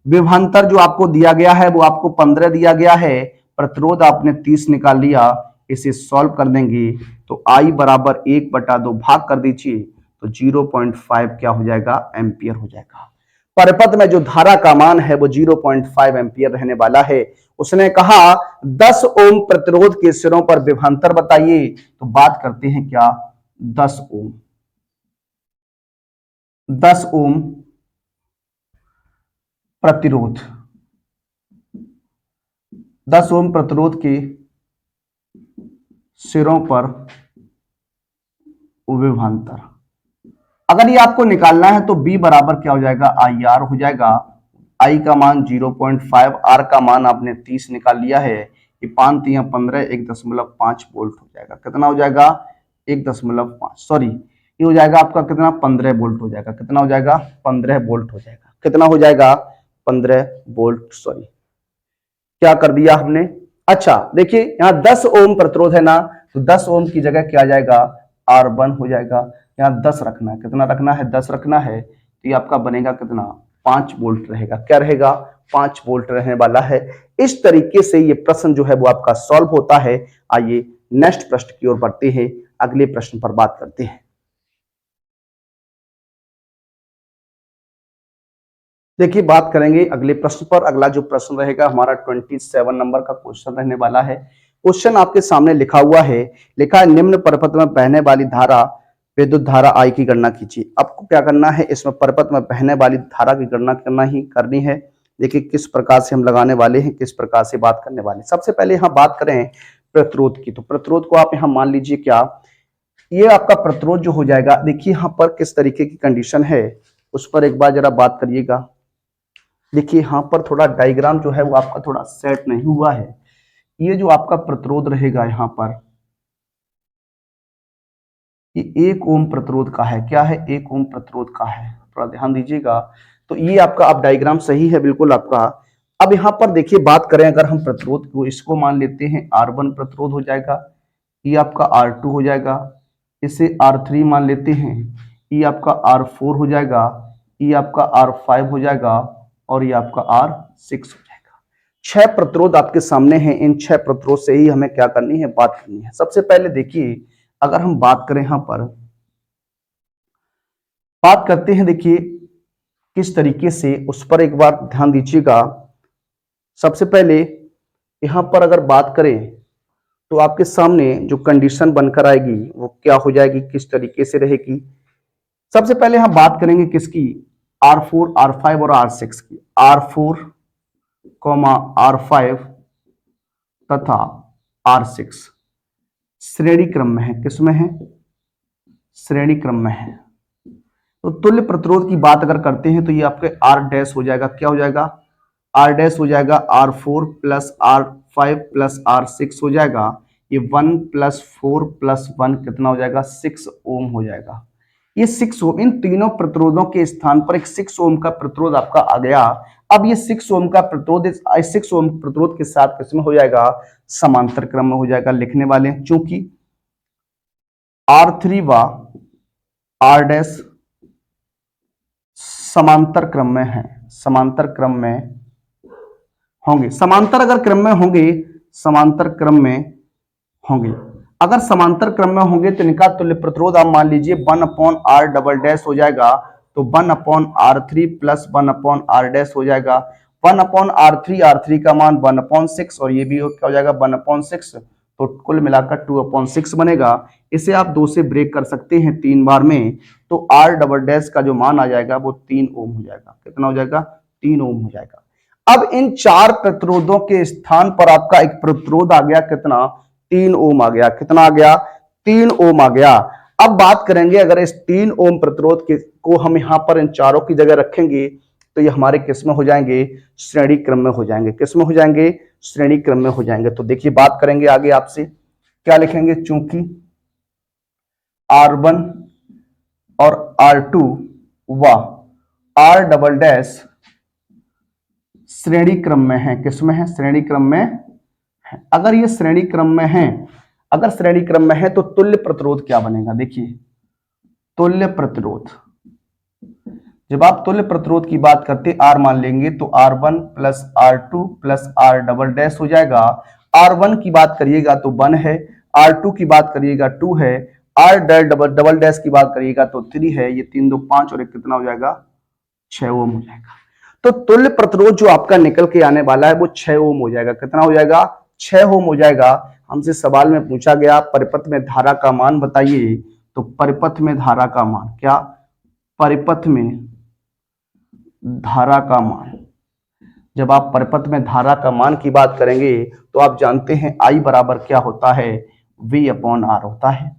विभवांतर जो आपको दिया गया है वो आपको 15 दिया गया है, प्रतिरोध आपने 30 निकाल लिया। इसे सॉल्व कर देंगे तो I बराबर 1/2 भाग कर दीजिए तो 0.5 क्या हो जाएगा? एम्पियर हो जाएगा। परिपथ में जो धारा का मान है वो 0.5 एम्पियर रहने वाला है। उसने कहा 10 ओम प्रतिरोध के सिरों पर विभवांतर बताइए, तो बात करते हैं क्या? 10 ओम, 10 ओम प्रतिरोध, 10 ओम प्रतिरोध के सिरों पर विभवांतर अगर ये आपको निकालना है तो B बराबर क्या हो जाएगा? IR हो जाएगा। I का मान 0.5, R का मान आपने 30 निकाल लिया है। ये 5 3 15, 1.5 वोल्ट हो जाएगा। कितना हो जाएगा? 1.5, सॉरी ये हो जाएगा आपका कितना? 15 वोल्ट हो जाएगा। कितना हो जाएगा? 15 वोल्ट हो जाएगा। कितना हो जाएगा? 15 वोल्ट। सॉरी क्या कर दिया हमने? अच्छा देखिए यहाँ 10 ओम प्रतिरोध है ना, तो 10 ओम की जगह क्या आ जाएगा? R1 हो जाएगा। यहाँ 10 रखना है। कितना रखना है? 10 रखना है। तो ये आपका बनेगा कितना? 5 वोल्ट रहेगा। क्या रहेगा? 5 वोल्ट रहने वाला है। इस तरीके से ये प्रश्न जो है वो आपका सॉल्व होता है। आइए नेक्स्ट प्रश्न की ओर बढ़ते हैं, अगले प्रश्न पर बात करते हैं। देखिए बात करेंगे अगले प्रश्न पर। अगला जो प्रश्न रहेगा हमारा 27 नंबर का क्वेश्चन रहने वाला है। क्वेश्चन आपके सामने लिखा हुआ है, लिखा है निम्न परिपथ में बहने वाली धारा विद्युत धारा I की गणना कीजिए। आपको क्या करना है? इसमें परिपथ में बहने वाली धारा की गणना करनी है। देखिए किस प्रकार से हम लगाने वाले हैं, किस प्रकार से बात करने वाले हैं। सबसे पहले यहाँ बात करें प्रतिरोध की, तो प्रतिरोध को आप यहाँ मान लीजिए क्या, ये आपका प्रतिरोध जो हो जाएगा। देखिए यहाँ पर किस तरीके की कंडीशन है उस पर एक बार जरा बात करिएगा। देखिए यहाँ पर थोड़ा डायग्राम जो है वो आपका थोड़ा सेट नहीं हुआ है। ये जो आपका प्रतिरोध रहेगा यहाँ पर, ये 1 ओम प्रतिरोध का है। क्या है? 1 ओम प्रतिरोध का है। थोड़ा ध्यान दीजिएगा। तो ये आपका अब डायग्राम सही है बिल्कुल आपका। अब यहाँ पर देखिए बात करें, अगर हम प्रतिरोध को इसको मान लेते हैं R1 प्रतिरोध हो जाएगा, ये आपका R2 हो जाएगा। इसे R3 मान लेते हैं, ये आपका R4 हो जाएगा, ये आपका R5 हो जाएगा और ये आपका R6 हो जाएगा। 6 प्रतिरोध आपके सामने हैं। इन 6 प्रतिरोध से ही हमें क्या करनी है? बात करनी है। सबसे पहले देखिए अगर हम बात करें, यहां पर बात करते हैं, देखिए किस तरीके से, उस पर एक बार ध्यान दीजिएगा। सबसे पहले यहां पर अगर बात करें तो आपके सामने जो कंडीशन बनकर आएगी वो क्या हो जाएगी, किस तरीके से रहेगी। सबसे पहले हम बात करेंगे किसकी? R4, R5 और R6 की। R4, R5 तथा R6 श्रेणी क्रम में है। किसमें है? श्रेणी क्रम में है। तो तुल्य प्रतिरोध की बात अगर करते हैं तो ये आपके आर डैश हो जाएगा, क्या हो जाएगा, आर डैश हो जाएगा R4 plus R5 plus R6 हो जाएगा। ये 1 प्लस 4 प्लस 1 कितना हो जाएगा, 6 ओम हो जाएगा। ये 6 ओम, इन तीनों प्रतिरोधों के स्थान पर एक 6 ओम का प्रतिरोध आपका आ गया। अब ये 6 ओम का प्रतिरोध 6 ओम प्रतिरोध के साथ किसमें हो जाएगा, समांतर क्रम में हो जाएगा। लिखने वाले हैं चूंकि R3 व R डैश समांतर क्रम में है, समांतर क्रम में होंगे, समांतर अगर क्रम में होंगे, समांतर क्रम में होंगे, अगर समांतर क्रम में होंगे तो इनका तुल्य प्रतिरोध आप मान लीजिए 1/r डबल डैश हो जाएगा। तो 1/r3 प्लस 1/r डैश हो जाएगा। 1/r3, R3 का मान 1/6 और ये भी क्या हो जाएगा 1/6, तो कुल मिलाकर 2/6 बनेगा। इसे आप 2 से ब्रेक कर सकते हैं 3 बार में, तो r डबल डैश का जो मान आ जाएगा वो 3 ओम हो जाएगा। कितना हो जाएगा, 3 ओम हो जाएगा। अब इन 4 प्रतिरोधों के स्थान पर आपका एक प्रतिरोध आ गया, कितना, 3 ओम आ गया। कितना आ गया, 3 ओम आ गया। अब बात करेंगे अगर इस 3 ओम प्रतिरोध को हम यहां पर इन चारों की जगह रखेंगे तो ये हमारे किस में हो जाएंगे, श्रेणी क्रम में हो जाएंगे। किस में हो जाएंगे, श्रेणी क्रम में हो जाएंगे। तो देखिए बात करेंगे आगे आपसे, क्या लिखेंगे, चूंकि R1 और R2 व R डबल डैश श्रेणी क्रम में है। किसमें है, श्रेणी क्रम में है। अगर ये श्रेणी क्रम में है, अगर श्रेणी क्रम में है तो तुल्य प्रतिरोध क्या बनेगा, देखिए तुल्य प्रतिरोध, जब आप तुल्य प्रतिरोध की बात करते R मान लेंगे तो R1 plus R2 plus R double dash हो जाएगा। R1 की बात करिएगा तो 1 है, R2 की बात करिएगा 2 है, R डबल डैश की बात करिएगा तो 3 है। ये 3 2 5 और 1 कितना हो जाएगा, 6 ओम हो जाएगा। तो तुल्य प्रतिरोध जो आपका निकल के आने वाला है वो 6 ओम हो जाएगा। कितना हो जाएगा, 6 ओम हो जाएगा। हमसे सवाल में पूछा गया परिपथ में धारा का मान बताइए, तो परिपथ में धारा का मान, क्या, परिपथ में धारा का मान, जब आप परिपथ में धारा का मान की बात करेंगे तो आप जानते हैं I बराबर क्या होता है, V/R होता है।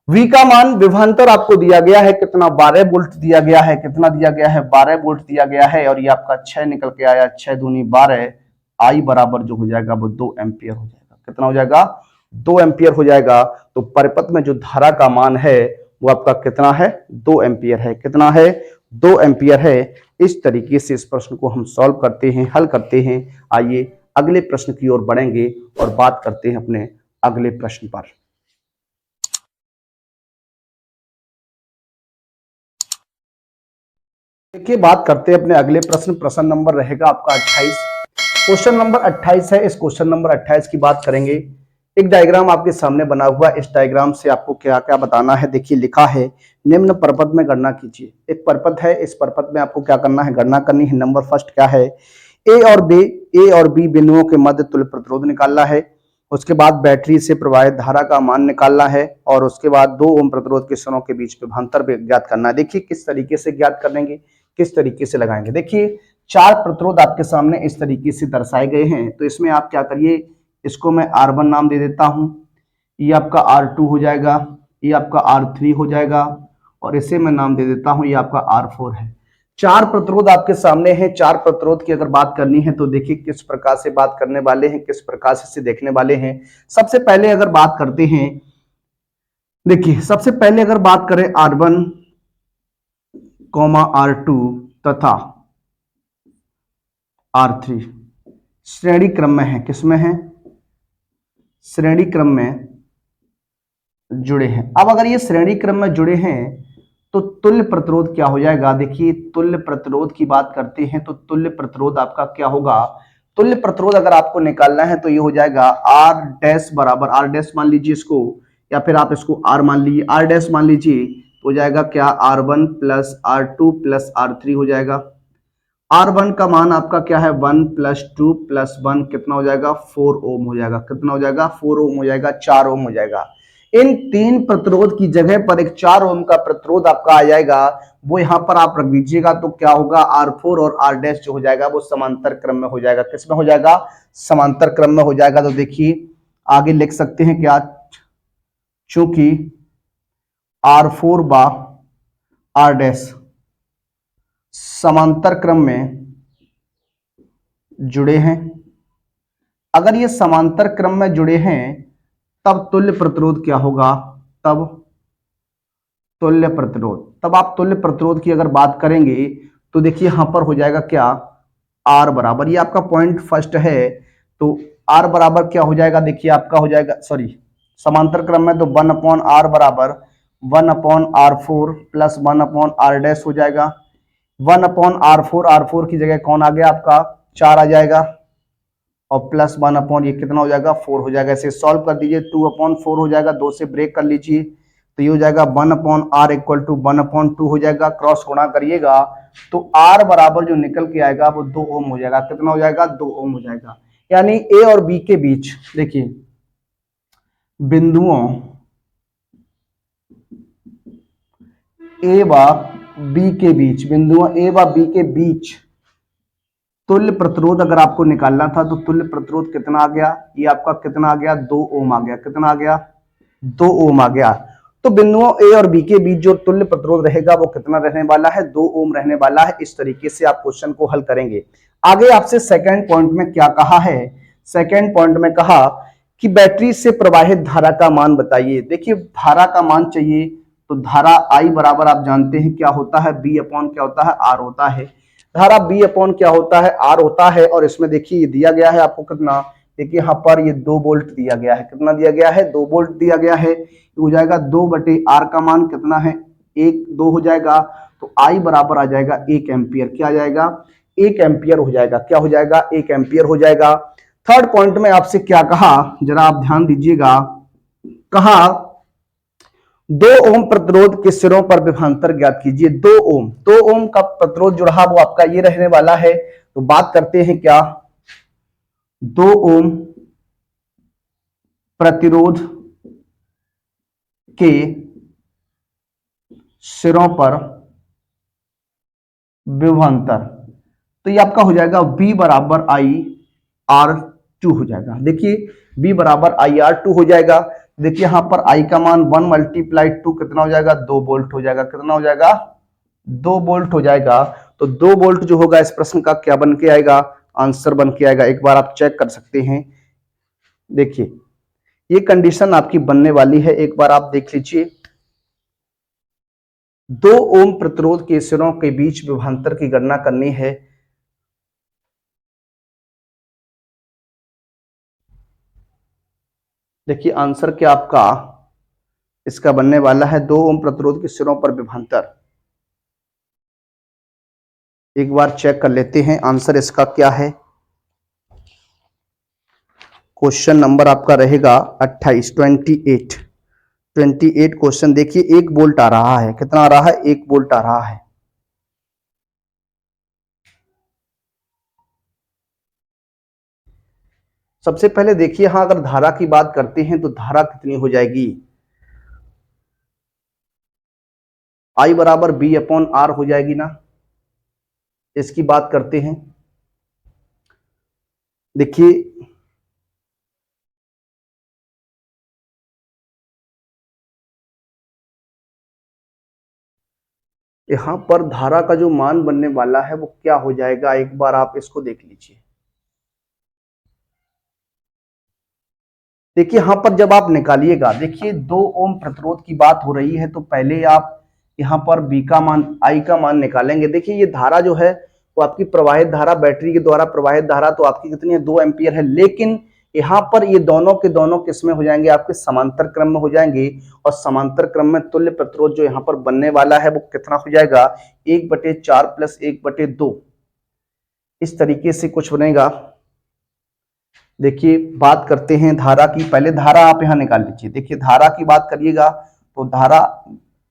V का मान विभवांतर आपको दिया गया है कितना, 12 वोल्ट दिया गया है। कितना दिया गया है, 12 वोल्ट दिया गया है। और ये आपका 6 निकल के आया, 6 दूनी 12, I बराबर जो हो जाएगा वो 2 एम्पियर हो जाएगा। कितना हो जाएगा, 2 एम्पियर हो जाएगा। तो परिपथ में जो धारा का मान है वो आपका कितना है, 2 एम्पियर है। कितना है, 2 एम्पियर है। इस तरीके से इस प्रश्न को हम सॉल्व करते हैं, हल करते हैं। आइए अगले प्रश्न की ओर बढ़ेंगे और बात करते हैं अपने अगले प्रश्न पर। देखिए बात करते हैं अपने अगले प्रश्न, प्रश्न नंबर रहेगा आपका 28। क्वेश्चन नंबर 28 है। इस क्वेश्चन नंबर 28 की बात करेंगे। एक डायग्राम आपके सामने बना हुआ, इस डायग्राम से आपको क्या क्या बताना है। देखिए लिखा है निम्न परपथ में गणना कीजिए। एक परपथ है, इस परपथ में आपको क्या करना है, गणना करनी है। नंबर फर्स्ट क्या है, ए और बी बिंदुओं के मध्य तुल्य प्रतिरोध निकालना है। उसके बाद बैटरी से प्रवाहित धारा का मान निकालना है और उसके बाद 2 ओम प्रतिरोध के क्षणों के बीच विभवांतर ज्ञात करना है। देखिए किस तरीके से ज्ञात करेंगे, किस तरीके से लगाएंगे। देखिए 4 प्रतिरोध आपके सामने इस तरीके से दर्शाए गए हैं। तो इसमें आप क्या करिए, इसको मैं R1 नाम दे देता हूं, ये आपका R2 हो जाएगा, ये आपका R3 हो जाएगा और इसे मैं नाम दे देता हूं, ये आपका R4 है। 4 प्रतिरोध आपके सामने हैं। 4 प्रतिरोध की अगर बात करनी है तो देखिए किस प्रकार से बात करने वाले हैं, किस प्रकार से देखने वाले हैं। सबसे पहले अगर बात करते हैं, देखिए सबसे पहले अगर बात करें R1, R2 तथा R3 श्रेणी क्रम में है। किसमें है, श्रेणी क्रम में जुड़े हैं। अब अगर ये श्रेणी क्रम में जुड़े हैं तो तुल्य प्रतिरोध क्या हो जाएगा। देखिए तुल्य प्रतिरोध की बात करते हैं तो तुल्य प्रतिरोध आपका क्या होगा, तुल्य प्रतिरोध अगर आपको निकालना है तो ये हो जाएगा R डैश बराबर, R डैश मान लीजिए इसको, या फिर आप इसको R मान लीजिए, R डैश मान लीजिए, हो जाएगा क्या, R1 plus R2 plus R3 हो जाएगा। R1 का मान आपका क्या है, 1 प्लस 2 प्लस 1 कितना हो जाएगा, 4 ओम हो जाएगा। कितना हो जाएगा, 4 ओम हो जाएगा, 4 ओम हो जाएगा। इन 3 प्रतिरोध की जगह पर एक 4 ओम का प्रतिरोध आपका आ जाएगा, वो यहां पर आप रख दीजिएगा। तो क्या होगा, R4 और R डैश जो हो जाएगा वो समांतर क्रम में हो जाएगा। किस में हो जाएगा, समांतर क्रम में हो जाएगा। तो देखिए आगे लिख सकते हैं क्या, चूंकि R4 बा R डैश समांतर क्रम में जुड़े हैं। अगर ये समांतर क्रम में जुड़े हैं तब तुल्य प्रतिरोध क्या होगा? तब तुल्य प्रतिरोध, तब आप तुल्य प्रतिरोध की अगर बात करेंगे तो देखिए यहां पर हो जाएगा क्या, R बराबर, ये आपका पॉइंट फर्स्ट है, तो R बराबर क्या हो जाएगा, देखिए आपका हो जाएगा, सॉरी समांतर क्रम में तो 1/R बराबर 1/R4 प्लस 1/R डैश हो जाएगा। 1/R4, R4 की जगह कौन आ गया आपका 4 आ जाएगा, और प्लस 1 ये कितना हो जाएगा 4 हो जाएगा। इसे सॉल्व कर दीजिए, 2/4 हो जाएगा, 2 से ब्रेक कर लीजिए तो ये हो जाएगा 1/R इक्वल टू 1/2 हो जाएगा। क्रॉस गुणा करिएगा तो R बराबर जो निकल के आएगा वो 2 ओम हो जाएगा। कितना हो जाएगा 2 ओम हो जाएगा। यानी ए और बी के बीच देखिए बिंदुओं ए व बी के बीच, बिंदुओं ए व बी के बीच तुल्य प्रतिरोध अगर आपको निकालना था तो तुल्य प्रतिरोध कितना आ गया, ये आपका कितना आ गया 2 ओम आ गया। कितना आ गया 2 ओम आ गया। तो बिंदुओं ए और बी के बीच जो तुल्य प्रतिरोध रहेगा वो कितना रहने वाला है 2 ओम रहने वाला है। इस तरीके से आप क्वेश्चन को हल करेंगे। आगे आपसे सेकंड पॉइंट में क्या कहा है, सेकंड पॉइंट में कहा कि बैटरी से प्रवाहित धारा का मान बताइए। देखिए धारा का मान चाहिए तो धारा आई बराबर आप जानते हैं क्या होता है, बी अपॉन क्या होता है आर होता है। धारा बी अपॉन क्या होता है आर होता है। और इसमें देखिए ये दिया गया है आपको कितना, देखिए यहाँ पर ये 2 वोल्ट दिया गया है। कितना दिया गया है 2 वोल्ट दिया गया है। हो जाएगा 2/R का मान कितना है 1/2 हो जाएगा। तो आई बराबर आ जाएगा 1 एम्पियर। क्या आ जाएगा 1 एम्पियर हो जाएगा। क्या हो जाएगा 1 एम्पियर हो जाएगा। थर्ड पॉइंट में आपसे क्या कहा जरा आप ध्यान दीजिएगा, कहा 2 ओम प्रतिरोध के सिरों पर विभवांतर ज्ञात कीजिए। 2 ओम का प्रतिरोध जो रहा वो आपका ये रहने वाला है। तो बात करते हैं क्या 2 ओम प्रतिरोध के सिरों पर विभवांतर, तो ये आपका हो जाएगा V बराबर IR2 हो जाएगा। देखिए V बराबर IR2 हो जाएगा। देखिए यहां पर I का मान 1 × 2 कितना हो जाएगा 2 वोल्ट हो जाएगा। कितना हो जाएगा 2 वोल्ट हो जाएगा। तो 2 वोल्ट जो होगा इस प्रश्न का क्या बन के आएगा, आंसर बन के आएगा। एक बार आप चेक कर सकते हैं। देखिए ये कंडीशन आपकी बनने वाली है, एक बार आप देख लीजिए। 2 ओम प्रतिरोध के सिरों के बीच विभवांतर की गणना करनी है। देखिए आंसर क्या आपका इसका बनने वाला है 2 ओम प्रतिरोध के सिरों पर विभवांतर। एक बार चेक कर लेते हैं आंसर इसका क्या है। क्वेश्चन नंबर आपका रहेगा 28 क्वेश्चन। देखिए 1 वोल्ट आ रहा है। कितना आ रहा है 1 वोल्ट आ रहा है। सबसे पहले देखिए यहां अगर धारा की बात करते हैं तो धारा कितनी हो जाएगी, I बराबर B/R हो जाएगी ना। इसकी बात करते हैं। देखिए यहां पर धारा का जो मान बनने वाला है वो क्या हो जाएगा, एक बार आप इसको देख लीजिए। देखिए यहां पर जब आप निकालिएगा, देखिए 2 ओम प्रतिरोध की बात हो रही है तो पहले आप यहां पर बी का मान आई का मान निकालेंगे। देखिए ये धारा जो है वो आपकी प्रवाहित धारा, बैटरी के द्वारा प्रवाहित धारा तो आपकी कितनी है 2 एम्पियर है। लेकिन यहाँ पर ये दोनों के दोनों किसमें हो जाएंगे, आपके समांतर क्रम में हो जाएंगे। और समांतर क्रम में तुल्य प्रतिरोध जो यहाँ पर बनने वाला है वो कितना हो जाएगा 1/4 प्लस 1/2 इस तरीके से कुछ बनेगा। देखिए बात करते हैं धारा की। पहले धारा आप यहां निकाल लीजिए। देखिए धारा की बात करिएगा तो धारा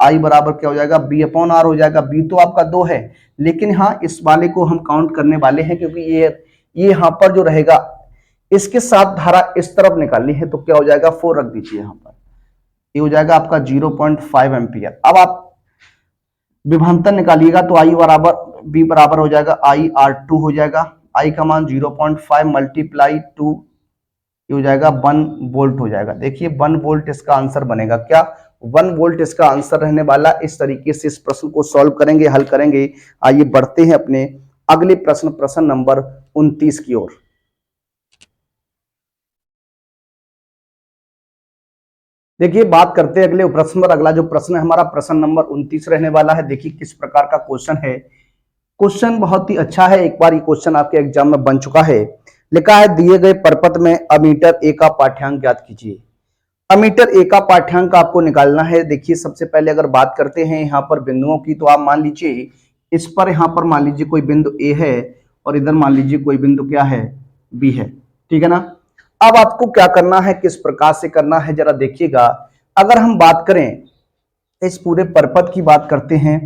I बराबर क्या हो जाएगा B/R हो जाएगा। B तो आपका 2 है, लेकिन हाँ इस वाले को हम काउंट करने वाले हैं क्योंकि ये यहाँ पर जो रहेगा इसके साथ धारा इस तरफ निकालनी है तो क्या हो जाएगा 4 रख दीजिए यहाँ पर। ये हो जाएगा आपका 0.5 एम्पियर। अब आप विभवांतर निकालिएगा तो I बराबर B बराबर हो जाएगा IR2 हो जाएगा। I का मान 0.5 मल्टीप्लाई 2 ये हो जाएगा 1 वोल्ट हो जाएगा। देखिए 1 वोल्ट इसका आंसर बनेगा। क्या 1 वोल्ट इसका आंसर रहने वाला। इस तरीके से इस प्रश्न को सॉल्व करेंगे, हल करेंगे। आइए बढ़ते हैं अपने अगले प्रश्न, प्रश्न नंबर 29 की ओर। देखिए बात करते हैं अगले प्रश्न पर। अगला जो प्रश्न है हमारा प्रश्न नंबर 29 रहने वाला है। देखिए किस प्रकार का क्वेश्चन है। क्वेश्चन बहुत ही अच्छा है, एक बार ये क्वेश्चन आपके एग्जाम में बन चुका है। लिखा है दिए गए परपथ में अमीटर ए का पाठ्यांक ज्ञात कीजिए। अमीटर ए का पाठ्यांक आपको निकालना है। देखिए सबसे पहले अगर बात करते हैं यहाँ पर बिंदुओं की, तो आप मान लीजिए इस पर, यहाँ पर मान लीजिए कोई बिंदु ए है और इधर मान लीजिए कोई बिंदु क्या है, बी है, ठीक है ना। अब आपको क्या करना है, किस प्रकार से करना है जरा देखिएगा। अगर हम बात करें इस पूरे परपथ की बात करते हैं,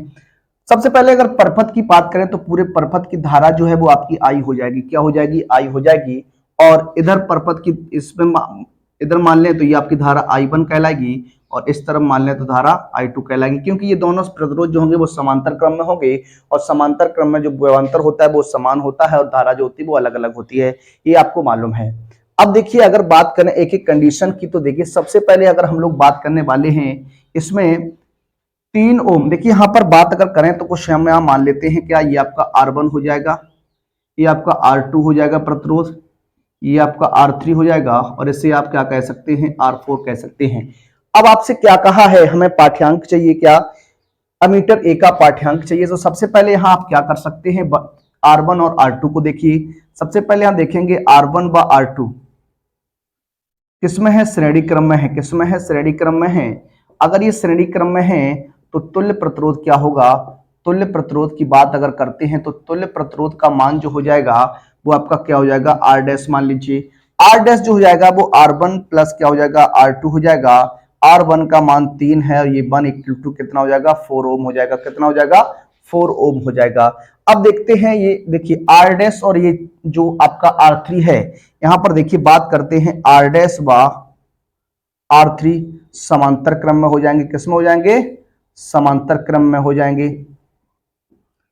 सबसे पहले अगर परपथ की बात करें तो पूरे परपथ की धारा जो है वो आपकी आई हो जाएगी। क्या हो जाएगी, आई हो जाएगी। और इधर परपथ की इसमें इधर मान लें तो ये आपकी धारा I1 कहलाएगी और इस तरफ मान लें तो धारा I2 कहलाएगी, क्योंकि ये दोनों प्रतिरोध जो होंगे वो समांतर क्रम में होंगे और समांतर क्रम में जो विभवांतर होता है वो समान होता है और धारा जो होती है वो अलग अलग होती है, ये आपको मालूम है। अब देखिए अगर बात करें एक एक कंडीशन की, तो देखिए सबसे पहले अगर हम लोग बात करने वाले हैं इसमें 3 ओम। देखिए यहाँ पर बात अगर करें तो कुछ हम यहाँ मान लेते हैं, क्या ये आपका R1 हो जाएगा, ये आपका R2 हो जाएगा प्रतिरोध, ये आपका R3 हो जाएगा और इसे आप क्या कह सकते हैं, R4 कह सकते हैं। अब आपसे क्या कहा है, हमें पाठ्यांक चाहिए, क्या अमीटर ए का पाठ्यांक चाहिए। तो सबसे पहले यहाँ आप क्या कर सकते हैं, R1 और R2 को देखिए। सबसे पहले हम देखेंगे R1 व R2 किसमें है, श्रेणी क्रम में है। किसमें है, श्रेणी क्रम में है। अगर ये श्रेणी क्रम में है तो तुल्य प्रतिरोध क्या होगा, तुल्य प्रतिरोध की बात अगर करते हैं तो तुल्य प्रतिरोध का मान जो हो जाएगा वो आपका क्या हो जाएगा, आर डैश मान लीजिए। आर डैश जो हो जाएगा वो R1 प्लस क्या हो जाएगा, R2 हो जाएगा। R1 का मान 3 है और ये 1 इक्वल टू कितना हो जाएगा, 4 ओम हो जाएगा। कितना हो जाएगा, 4 ओम हो जाएगा। अब देखते हैं ये देखिए आर डैश और ये जो आपका R3 है, यहां पर देखिए बात करते हैं आर डैश व R3 समांतर क्रम में हो जाएंगे। किसमें हो जाएंगे, समांतर क्रम में हो जाएंगे।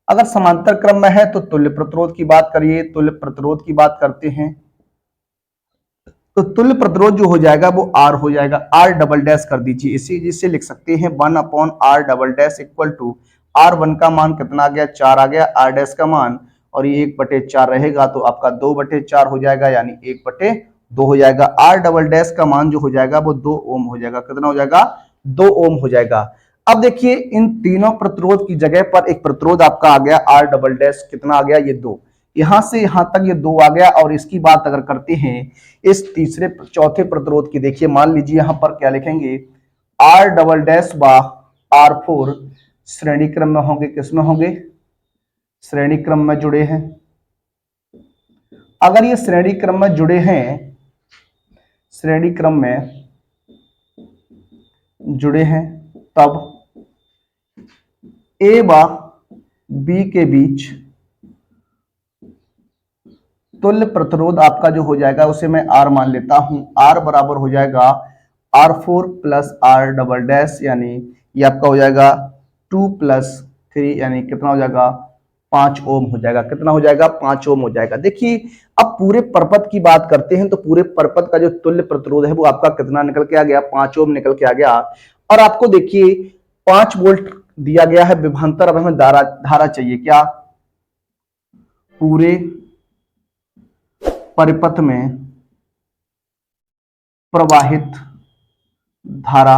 अगर समांतर क्रम में है तो तुल्य प्रतिरोध की बात करिए, तुल्य प्रतिरोध की बात करते हैं तो तुल्य प्रतिरोध जो हो जाएगा वो R हो जाएगा। R डबल डैश कर दीजिए, इसी जिससे लिख सकते हैं 1/R double dash equal to R1 का मान कितना आ गया, 4 आ गया, R डैश का मान, और ये 1/4 रहेगा तो आपका 2/4 हो जाएगा, यानी 1/2 हो जाएगा। R डबल डैश का मान जो हो जाएगा वो 2 ओम हो जाएगा। कितना हो जाएगा, 2 ओम हो जाएगा। अब देखिए इन तीनों प्रतिरोध की जगह पर एक प्रतिरोध आपका आ गया R डबल डैश, कितना आ गया, ये 2। यहां से यहां तक ये 2 आ गया। और इसकी बात अगर करते हैं इस तीसरे चौथे प्रतिरोध की, देखिए मान लीजिए यहां पर क्या लिखेंगे, R डबल डैश व R4 श्रेणी क्रम में होंगे। किसमें होंगे, श्रेणी क्रम में जुड़े हैं। अगर ये श्रेणी क्रम में जुड़े हैं, श्रेणी क्रम में जुड़े हैं, तब A व B के बीच तुल्य प्रतिरोध आपका जो हो जाएगा उसे मैं R मान लेता हूं। R बराबर हो जाएगा R4 plus R double dash, यानी ये आपका हो जाएगा 2 + 3, यानी कितना हो जाएगा, 5 ओम हो जाएगा। कितना हो जाएगा, 5 ओम हो जाएगा। देखिए अब पूरे परपथ की बात करते हैं तो पूरे परपथ का जो तुल्य प्रतिरोध है वो आपका कितना निकल के आ गया, 5 ओम निकल के आ गया। और आपको देखिए 5 वोल्ट दिया गया है विभवांतर। अब हमें धारा चाहिए, क्या पूरे परिपथ में प्रवाहित धारा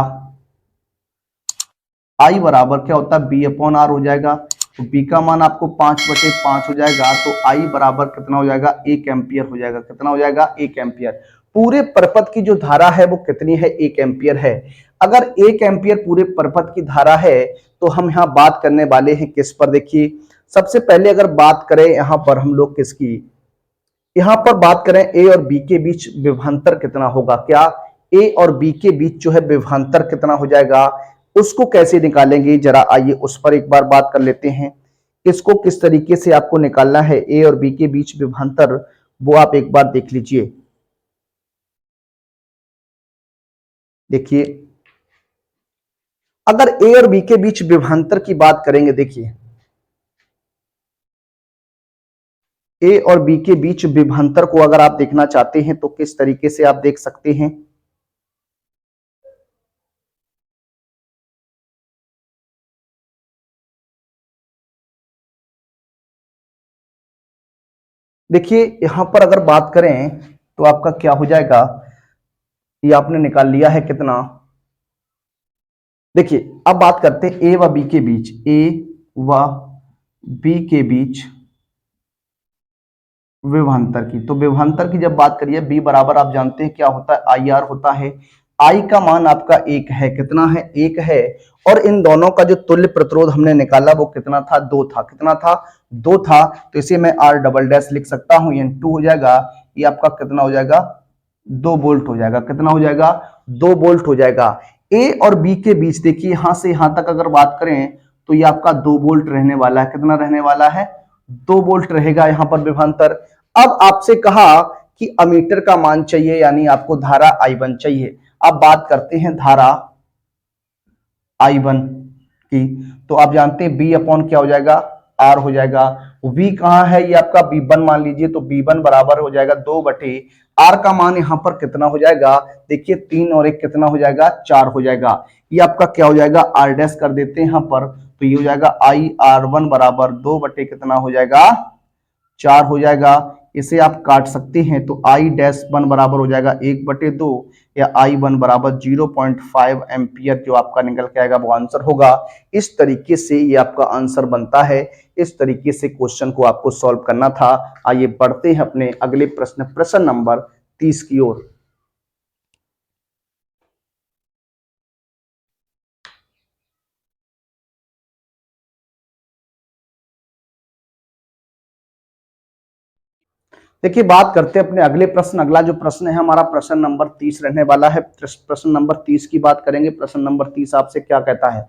I बराबर क्या होता है, B/R हो जाएगा। तो B का मान आपको 5/5 हो जाएगा, तो I बराबर कितना हो जाएगा, 1 एम्पियर हो जाएगा। कितना हो जाएगा, 1 एम्पियर। पूरे परपथ की जो धारा है वो कितनी है, 1 एम्पियर है। अगर 1 एम्पियर पूरे परपथ की धारा है तो हम यहाँ बात करने वाले हैं किस पर। देखिए सबसे पहले अगर बात करें यहाँ पर हम लोग किसकी, यहां पर बात करें ए और बी के बीच विभवांतर कितना होगा, क्या ए और बी के बीच जो है विभवांतर कितना हो जाएगा, उसको कैसे निकालेंगे जरा आइए उस पर एक बार बात कर लेते हैं। इसको किस तरीके से आपको निकालना है, ए और बी के बीच विभवांतर, वो आप एक बार देख लीजिए। देखिए अगर ए और बी के बीच विभवांतर की बात करेंगे, देखिए ए और बी के बीच विभवांतर को अगर आप देखना चाहते हैं तो किस तरीके से आप देख सकते हैं। देखिए यहां पर अगर बात करें तो आपका क्या हो जाएगा, ये आपने निकाल लिया है कितना। देखिए अब बात करते हैं ए व बी के बीच, ए व बी के बीच विभवांतर की। तो विभवांतर की जब बात करिए, बी बराबर आप जानते हैं क्या होता है, आई आर होता है। आई का मान आपका एक है, कितना है, एक है। और इन दोनों का जो तुल्य प्रतिरोध हमने निकाला वो कितना था, दो था। कितना था, दो था। तो इसे मैं आर डबल डैश लिख सकता हूं, ये टू हो जाएगा। ये आपका कितना हो जाएगा, 2 वोल्ट हो जाएगा। कितना हो जाएगा, 2 वोल्ट हो जाएगा। ए और बी के बीच देखिए यहां से यहां तक अगर बात करें तो ये आपका 2 वोल्ट रहने वाला है। कितना रहने वाला है, 2 वोल्ट रहेगा यहां पर विभवांतर। अब आपसे कहा कि अमीटर का मान चाहिए, यानी आपको धारा I1 चाहिए। अब बात करते हैं धारा I1 की। तो आप जानते हैं B अपॉन क्या हो जाएगा, R हो जाएगा। V कहां है, ये आपका V1 मान लीजिए। तो V1 बराबर हो जाएगा 2/R का मान यहां पर कितना हो जाएगा, देखिए 3 और 1 कितना हो जाएगा, 4 हो जाएगा। ये आपका क्या हो जाएगा, R डैश कर देते हैं यहां पर। तो ये हो जाएगा IR1 बराबर 2 बटे कितना हो जाएगा, 4 हो जाएगा। इसे आप काट सकते हैं तो I डैश 1 बराबर हो जाएगा 1/2 या I1 बराबर 0.5 एम्पियर जो आपका निकल के आएगा वो आंसर होगा। इस तरीके से ये आपका आंसर बनता है। इस तरीके से क्वेश्चन को आपको सॉल्व करना था। आइए बढ़ते हैं अपने अगले प्रश्न, प्रश्न नंबर 30 की ओर। देखिए बात करते हैं अपने अगले प्रश्न। अगला जो प्रश्न है हमारा प्रश्न नंबर 30 रहने वाला है। प्रश्न नंबर 30 की बात करेंगे। प्रश्न नंबर 30 आपसे क्या कहता है,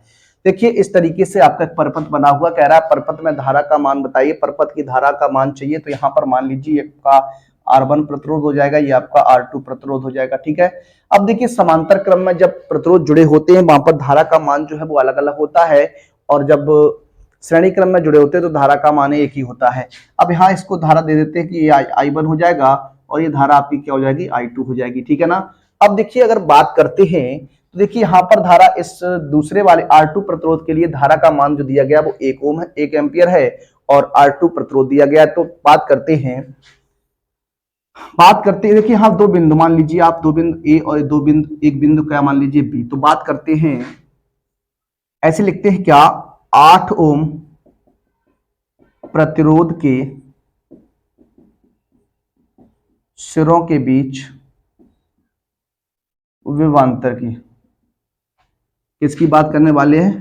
देखिए इस तरीके से आपका एक परपथ बना हुआ, कह रहा है परपथ में धारा का मान बताइए। परपथ की धारा का मान चाहिए। तो यहाँ पर मान लीजिए आपका R1 प्रतिरोध हो जाएगा, ये आपका R2 प्रतिरोध हो जाएगा। ठीक है। अब देखिए समांतर क्रम में जब प्रतिरोध जुड़े होते हैं वहां पर धारा का मान जो है वो अलग अलग होता है, और जब श्रेणी क्रम में जुड़े होते हैं तो धारा का मान एक ही होता है। अब यहाँ इसको धारा दे देते हैं कि ये I1 हो जाएगा और ये धारा आपकी क्या हो जाएगी, I2 हो जाएगी। ठीक है ना। अब देखिए अगर बात करते हैं तो देखिए यहाँ पर धारा इस दूसरे वाले R2 प्रतिरोध के लिए धारा का मान जो दिया गया वो 1 ओम है, 1 एम्पियर है, और R2 प्रतिरोध दिया गया। तो बात करते हैं देखिए हाँ दो बिंदु मान लीजिए आप, दो बिंदु ए और दो बिंदु, एक बिंदु क्या मान लीजिए बी। तो बात करते हैं ऐसे लिखते हैं क्या, 8 ओम प्रतिरोध के सिरों के बीच विभवांतर की, किसकी बात करने वाले हैं,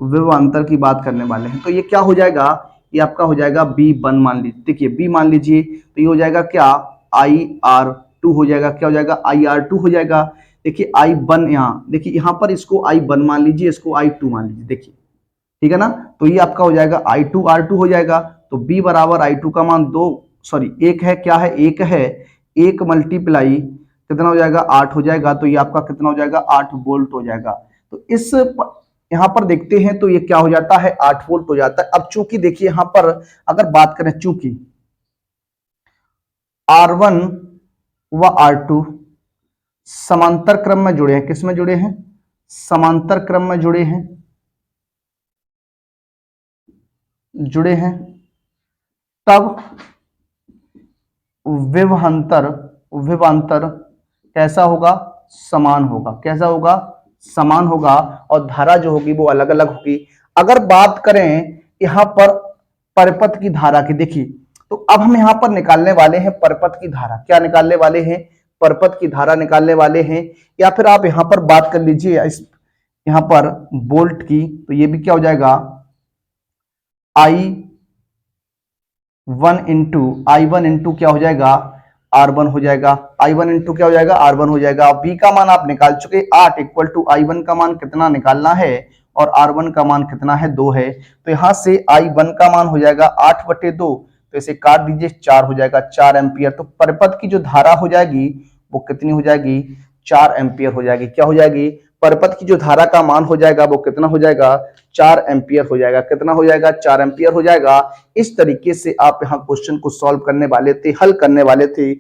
विभवांतर की बात करने वाले हैं। तो ये क्या हो जाएगा, ये आपका हो जाएगा B1 मान लीजिए। देखिए B मान लीजिए तो ये हो जाएगा क्या, IR2 हो जाएगा। क्या हो जाएगा, IR2 हो जाएगा। देखिए I1 यहाँ, देखिए यहाँ पर इसको I1 मान लीजिए, इसको I2 मान लीजिए। देखिए ठीक है ना। तो ये आपका हो जाएगा I2 R2 हो जाएगा। तो B बराबर I2 का मान 1 है, क्या है, 1 है। 1 मल्टीप्लाई कितना हो जाएगा, 8 हो जाएगा। तो ये आपका कितना हो जाएगा, 8 वोल्ट हो जाएगा। तो इस यहां पर देखते हैं तो ये क्या हो जाता है, 8 वोल्ट हो जाता है। अब चूंकि देखिए यहां पर अगर बात करें, चूंकि R1 व R2 समांतर क्रम में जुड़े हैं, किस में जुड़े हैं, समांतर क्रम में जुड़े हैं, तब विभवांतर कैसा होगा, समान होगा। कैसा होगा, समान होगा। और धारा जो होगी वो अलग अलग होगी। अगर बात करें यहां पर परपथ की धारा की, देखिए तो अब हम यहां पर निकालने वाले हैं परपथ की धारा। क्या निकालने वाले हैं, परपथ की धारा निकालने वाले हैं। या फिर आप यहां पर बात कर लीजिए इस यहां पर वोल्ट की, तो ये भी क्या हो जाएगा, I1 इंटू क्या हो जाएगा, R1 हो जाएगा। I1 इंटू क्या हो जाएगा, R1 हो जाएगा। B का मान आप निकाल चुके, 8 इक्वल टू I1 का मान कितना निकालना है और R1 का मान कितना है, 2 है। तो यहां से I1 का मान हो जाएगा 8/2, तो इसे काट दीजिए, 4 हो जाएगा, 4 एम्पियर। तो परपथ की जो धारा हो जाएगी वो कितनी हो जाएगी, 4 एम्पियर हो जाएगी। क्या हो जाएगी, परपथ की जो धारा का मान हो जाएगा वो कितना हो जाएगा, 4 एम्पियर हो जाएगा। कितना हो जाएगा, 4 एम्पियर हो जाएगा। इस तरीके से आप यहाँ क्वेश्चन को सॉल्व करने वाले थे, हल करने वाले थे।